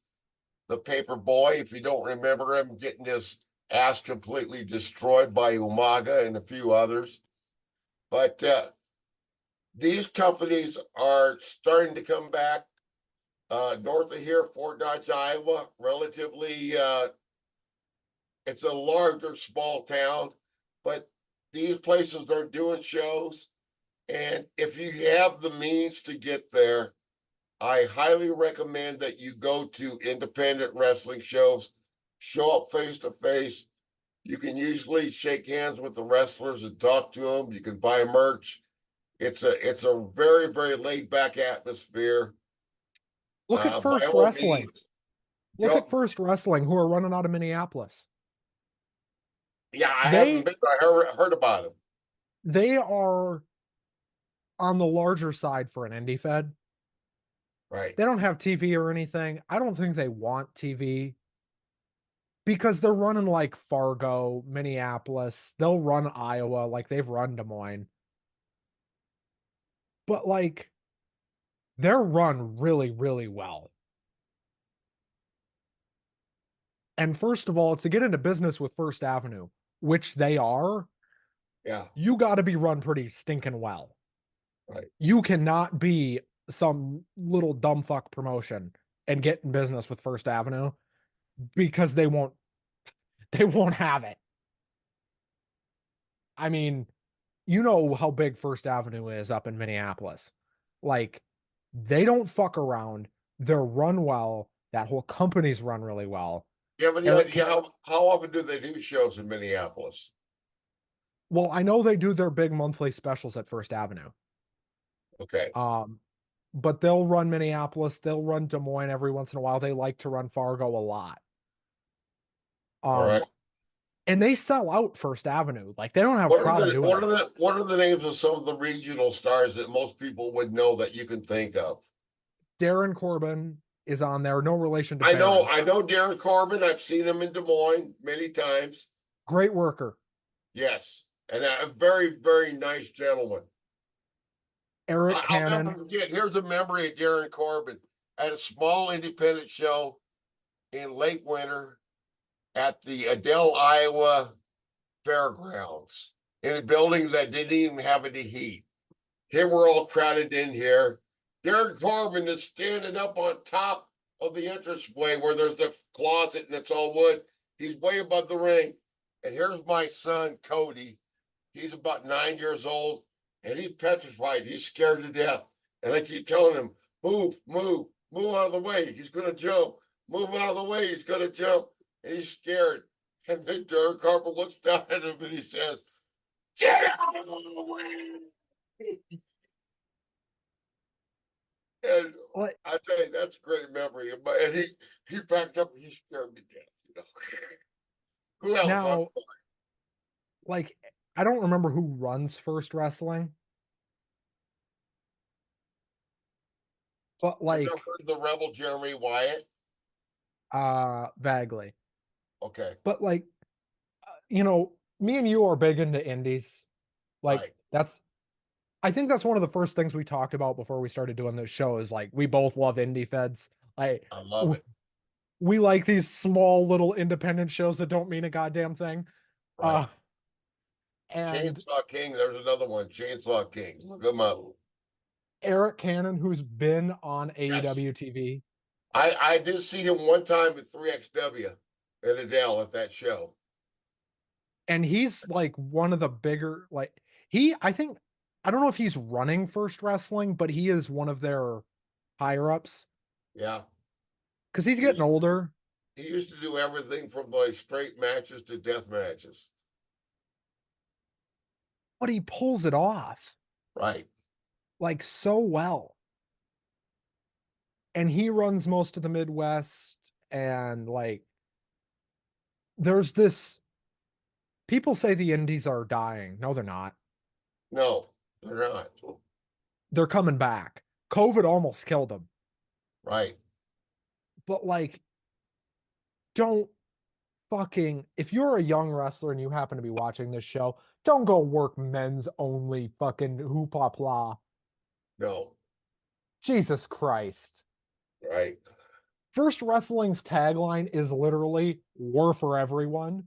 the paper boy. If you don't remember him getting his ass completely destroyed by Umaga and a few others. But these companies are starting to come back. North of here, Fort Dodge, Iowa, relatively, it's a larger small town, but these places are doing shows. And if you have the means to get there, I highly recommend that you go to independent wrestling shows, show up face to face. You can usually shake hands with the wrestlers and talk to them. You can buy merch. It's a very, very laid back atmosphere. Look at By First all Wrestling. means, Look at go. First Wrestling, who are running out of Minneapolis. Yeah, I haven't They been. I heard about him. they are on the larger side for an indie fed. Right. They don't have TV or anything. I don't think they want TV because they're running like Fargo, Minneapolis. They'll run Iowa, like they've run Des Moines. But like they're run really, really well. And first of all, to get into business with First Avenue, which they are, Yeah. you got to be run pretty stinking well. Right. You cannot be some little dumb fuck promotion and get in business with First Avenue because they won't. They won't have it. I mean, you know how big First Avenue is up in Minneapolis. Like, they don't fuck around. They're run well. That whole company's run really well. You have any Eric, idea how often do they do shows in Minneapolis? well, I know they do their big monthly specials at First Avenue. Okay. Um, but they'll run Minneapolis, they'll run Des Moines every once in a while. They like to run Fargo a lot. All right. Um, and they sell out First Avenue. Like they don't have a problem doing it. What are the names of some of the regional stars that most people would know that you can think of? Darren Corbin is on there, no relation to Baron. I know Darren Corbin. I've seen him in Des Moines many times. Great worker. Yes, and a very, very nice gentleman. Eric I'll never Cannon. forget. Here's a memory of Darren Corbin at a small independent show in late winter at the Adele, Iowa fairgrounds in a building that didn't even have any heat. Here we're all crowded in here. Darren Corbin is standing up on top of the entranceway where there's a closet and it's all wood. He's way above the ring. And here's my son, Cody. He's about 9 years old and he's petrified. He's scared to death. And I keep telling him, move, move, move out of the way. He's going to jump. Move out of the way. He's going to jump. And he's scared. And then Darren Corbin looks down at him and he says, get out of the way. And Like, I tell you, that's a great memory. And he backed up and he scared me to death, you know. Who else? now, like, I don't remember who runs First Wrestling, but You've never like, heard of the Rebel Jeremy Wyatt? vaguely. Okay, But like, me and you are big into indies. Like, right. I think that's one of the first things we talked about before we started doing this show is like, we both love indie feds. Like, I love w- it. we like these small little independent shows that don't mean a goddamn thing. Right. Uh, and Chainsaw King, there's another one. Chainsaw King. Look him up. Eric Cannon, who's been on Yes. AEW TV, I did see him one time at 3XW at Adele at that show. and he's like one of the bigger, like, I think, I don't know if he's running First Wrestling, but he is one of their higher ups Yeah. because he's getting He, older, he used to do everything from like straight matches to death matches. but he pulls it off Right. like so well. And he runs most of the Midwest. And like, there's this people say the indies are dying. No, they're not. No, they're not. They're coming back. COVID almost killed them. Right. But like, don't if you're a young wrestler and you happen to be watching this show, don't go work men's only fucking hoopla. No. Jesus Christ. Right. First Wrestling's tagline is literally war for everyone.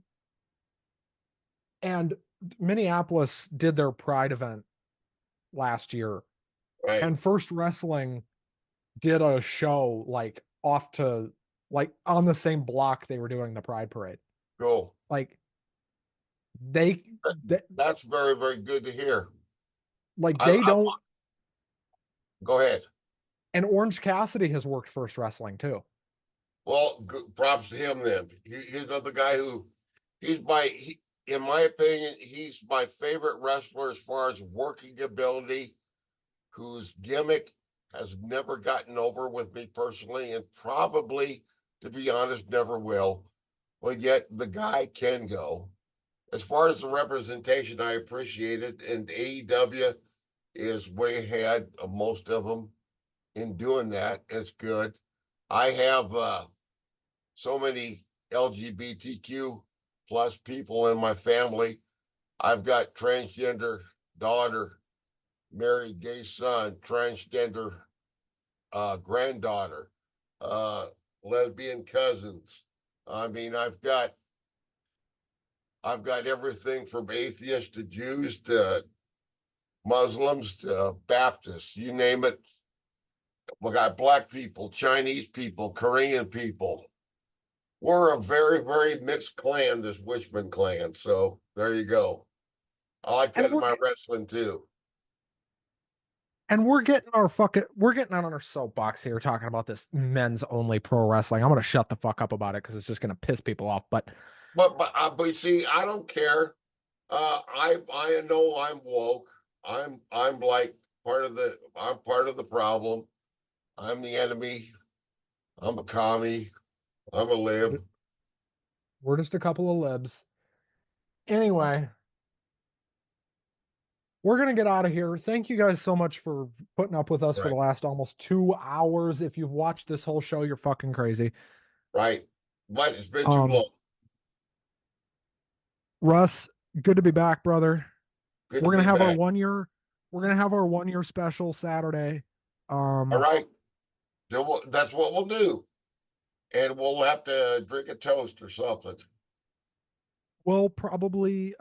And Minneapolis did their Pride event last year. Right. And First Wrestling did a show like off to like on the same block they were doing the Pride Parade. Cool. Like they That's very, very good to hear. like I, they I don't. go ahead. And Orange Cassidy has worked First Wrestling too. Well, props to him then. He's another guy who in my opinion, he's my favorite wrestler as far as working ability, whose gimmick has never gotten over with me personally, and probably, to be honest, never will. But yet the guy can go. As far as the representation, I appreciate it, and AEW is way ahead of most of them in doing that. It's good. I have so many LGBTQ plus people in my family. I've got transgender daughter, married gay son, transgender granddaughter, uh, lesbian cousins. I mean, I've got everything from atheists to Jews to Muslims to Baptists, you name it. We got black people, Chinese people, Korean people. We're a very, very mixed clan, this Wishman clan. So there you go. I like And that in we're my wrestling too. we're getting out on our soapbox here talking about this men's only pro wrestling. I'm gonna shut the fuck up about it because it's just gonna piss people off. But But see, I don't care. I know I'm woke. I'm like I'm part of the problem. I'm the enemy. I'm a commie. I'm a lib. we're just a couple of libs. Anyway, we're gonna get out of here. Thank you guys so much for putting up with us for the Right. last almost 2 hours. If you've watched this whole show, you're fucking crazy. Right. But it's been too Um, long. Russ, good to be back, brother. Good to We're gonna be have our back. 1 year. We're gonna have our 1 year special Saturday. All Um, right. That's what we'll do. And we'll have to drink a toast or something. we'll probably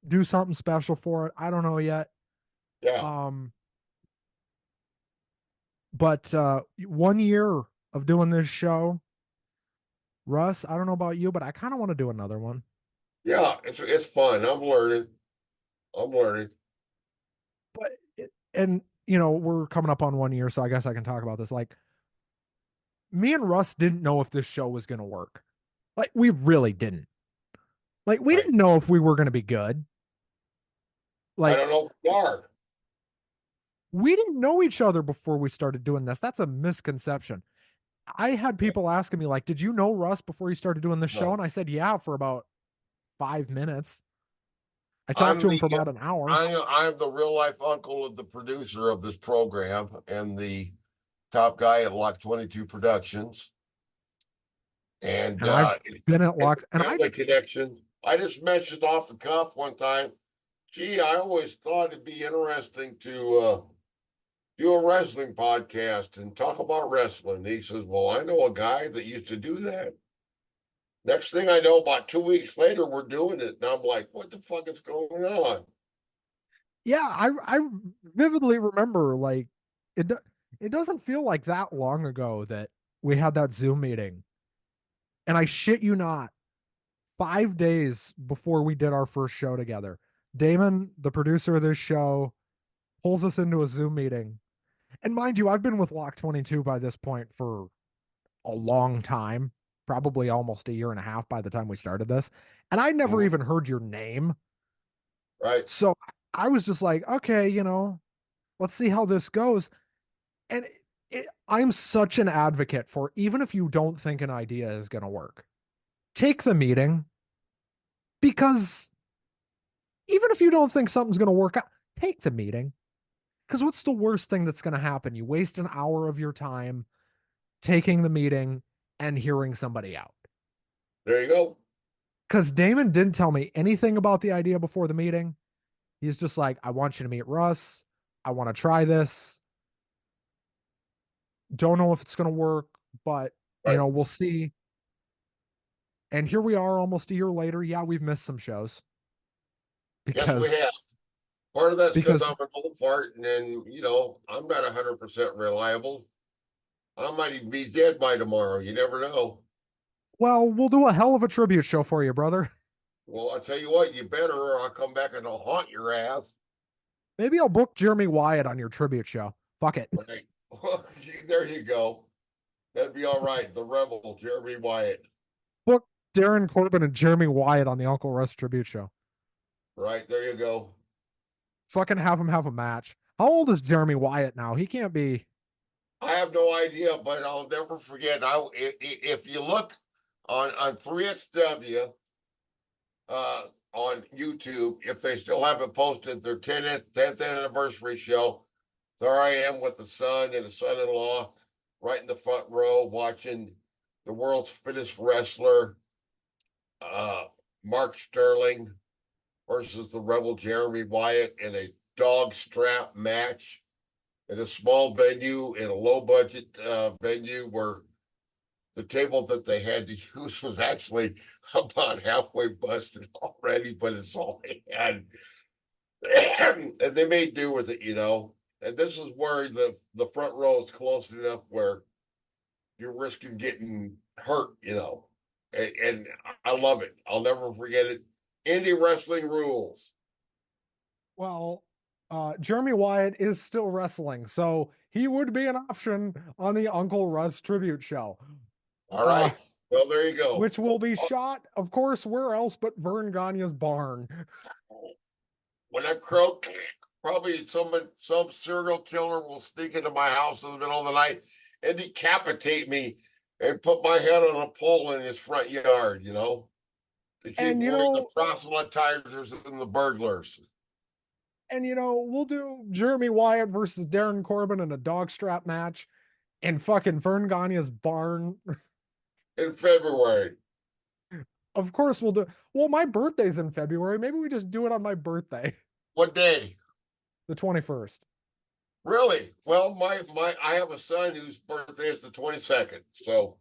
do something special for it. I don't know yet. Yeah. Um, but 1 year of doing this show, Russ. I don't know about you, but I kind of want to do another one. Yeah. It's fun. I'm learning. I'm learning. But and we're coming up on 1 year, so I guess I can talk about this. Like me and Russ didn't know if this show was gonna work. Like we really didn't. Like we Right. didn't know if we were gonna be good. I Like don't know if we are. we didn't know each other before we started doing this. That's a misconception. I had people asking me like, "Did you know Russ before you started doing this show?" No. And I said, "Yeah," for about 5 minutes. I talked I'm to him the for about an hour. I'm the real life uncle of the producer of this program and the top guy at Lock 22 Productions. And And I've been at it's Lock, a and I family connection. I just mentioned off the cuff one time, gee, I always thought it'd be interesting to do a wrestling podcast and talk about wrestling. He says, well, I know a guy that used to do that. Next thing I know, about 2 weeks later, we're doing it. And I'm like, what the fuck is going on? yeah, I vividly remember like it. It doesn't feel like that long ago that we had that Zoom meeting, and I shit you not, 5 days before we did our first show together, Damon, the producer of this show, pulls us into a Zoom meeting. And mind you, I've been with Lock 22 by this point for a long time, probably almost a year and a half by the time we started this. And I never Mhm. even heard your name. Right. So I was just like, okay, let's see how this goes. And I'm such an advocate for even if you don't think an idea is going to work, take the meeting because even if you don't think something's going to work out, take the meeting. Because what's the worst thing that's going to happen? You waste an hour of your time taking the meeting and hearing somebody out. There you go. Because Damon didn't tell me anything about the idea before the meeting. He's just like, I want you to meet Russ. I want to try this. Don't know if it's going to work, but, Right. we'll see. And here we are almost a year later. Yeah, we've missed some shows Yes, we because, have. Part of that's because because, I'm an old fart and then, I'm not 100% reliable. I might even be dead by tomorrow. You never know. well, we'll do a hell of a tribute show for you, brother. Well, I'll tell you what, you better, or I'll come back and I'll haunt your ass. Maybe I'll book Jeremy Wyatt on your tribute show. Fuck it. Right. There you go. That'd be all right. The Rebel, Jeremy Wyatt. Book Darren Corbin and Jeremy Wyatt on the Uncle Russ tribute show. Right. There you go. Fucking have him have a match. How old is Jeremy Wyatt now? He can't be. I have no idea, but I'll never forget. If you look on 3XW on YouTube, if they still haven't posted their 10th anniversary show, there I am with the son and the son-in-law right in the front row watching the world's fittest wrestler, uh, Mark Sterling versus the Rebel Jeremy Wyatt in a dog strap match in a small venue, in a low budget venue where the table that they had to use was actually about halfway busted already, but it's all they had. And they made do with it. And this is where the front row is close enough where you're risking getting hurt, and I love it. I'll never forget it. Indie wrestling rules. Well, Jeremy Wyatt is still wrestling, so he would be an option on the Uncle Russ tribute show. All Uh, right. Well, there you go. which will be shot, of course, where else but Vern Gagne's barn. When I croak, probably some serial killer will sneak into my house in the middle of the night and decapitate me and put my head on a pole in his front yard, to keep And away the proselytizers and the burglars. we'll do Jeremy Wyatt versus Darren Corbin in a dog strap match in fucking Vern Gagne's barn. In February. Of course, we'll do. Well, my birthday's in February. Maybe we just do it on my birthday, What day? the 21st. Really? Well, I have a son whose birthday is the 22nd. So,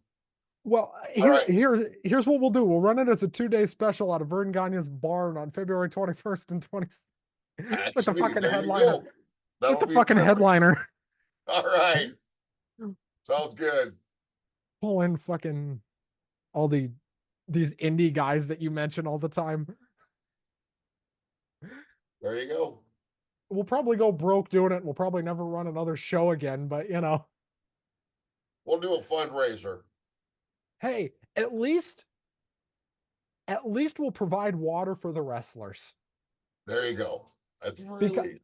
Well, all right. here's what we'll do. We'll run it as a 2-day special out of Vern Gagne's barn on February 21st and 20th with the Actually, fucking there you headliner. go. With That'll the be fucking perfect. headliner. All right. Sounds good. Pull in fucking all these indie guys that you mention all the time. There you go. We'll probably go broke doing it. We'll probably never run another show again, but We'll do a fundraiser. hey, at least we'll provide water for the wrestlers. There you go. At the very Because, least.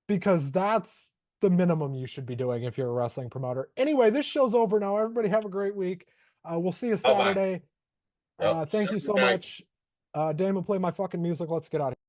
because that's the minimum you should be doing if you're a wrestling promoter. Anyway, this show's over now. Everybody have a great week. We'll see you Bye-bye. Saturday. Yep. Thank you so Saturday night. much. Damon, play my fucking music. Let's get out of here.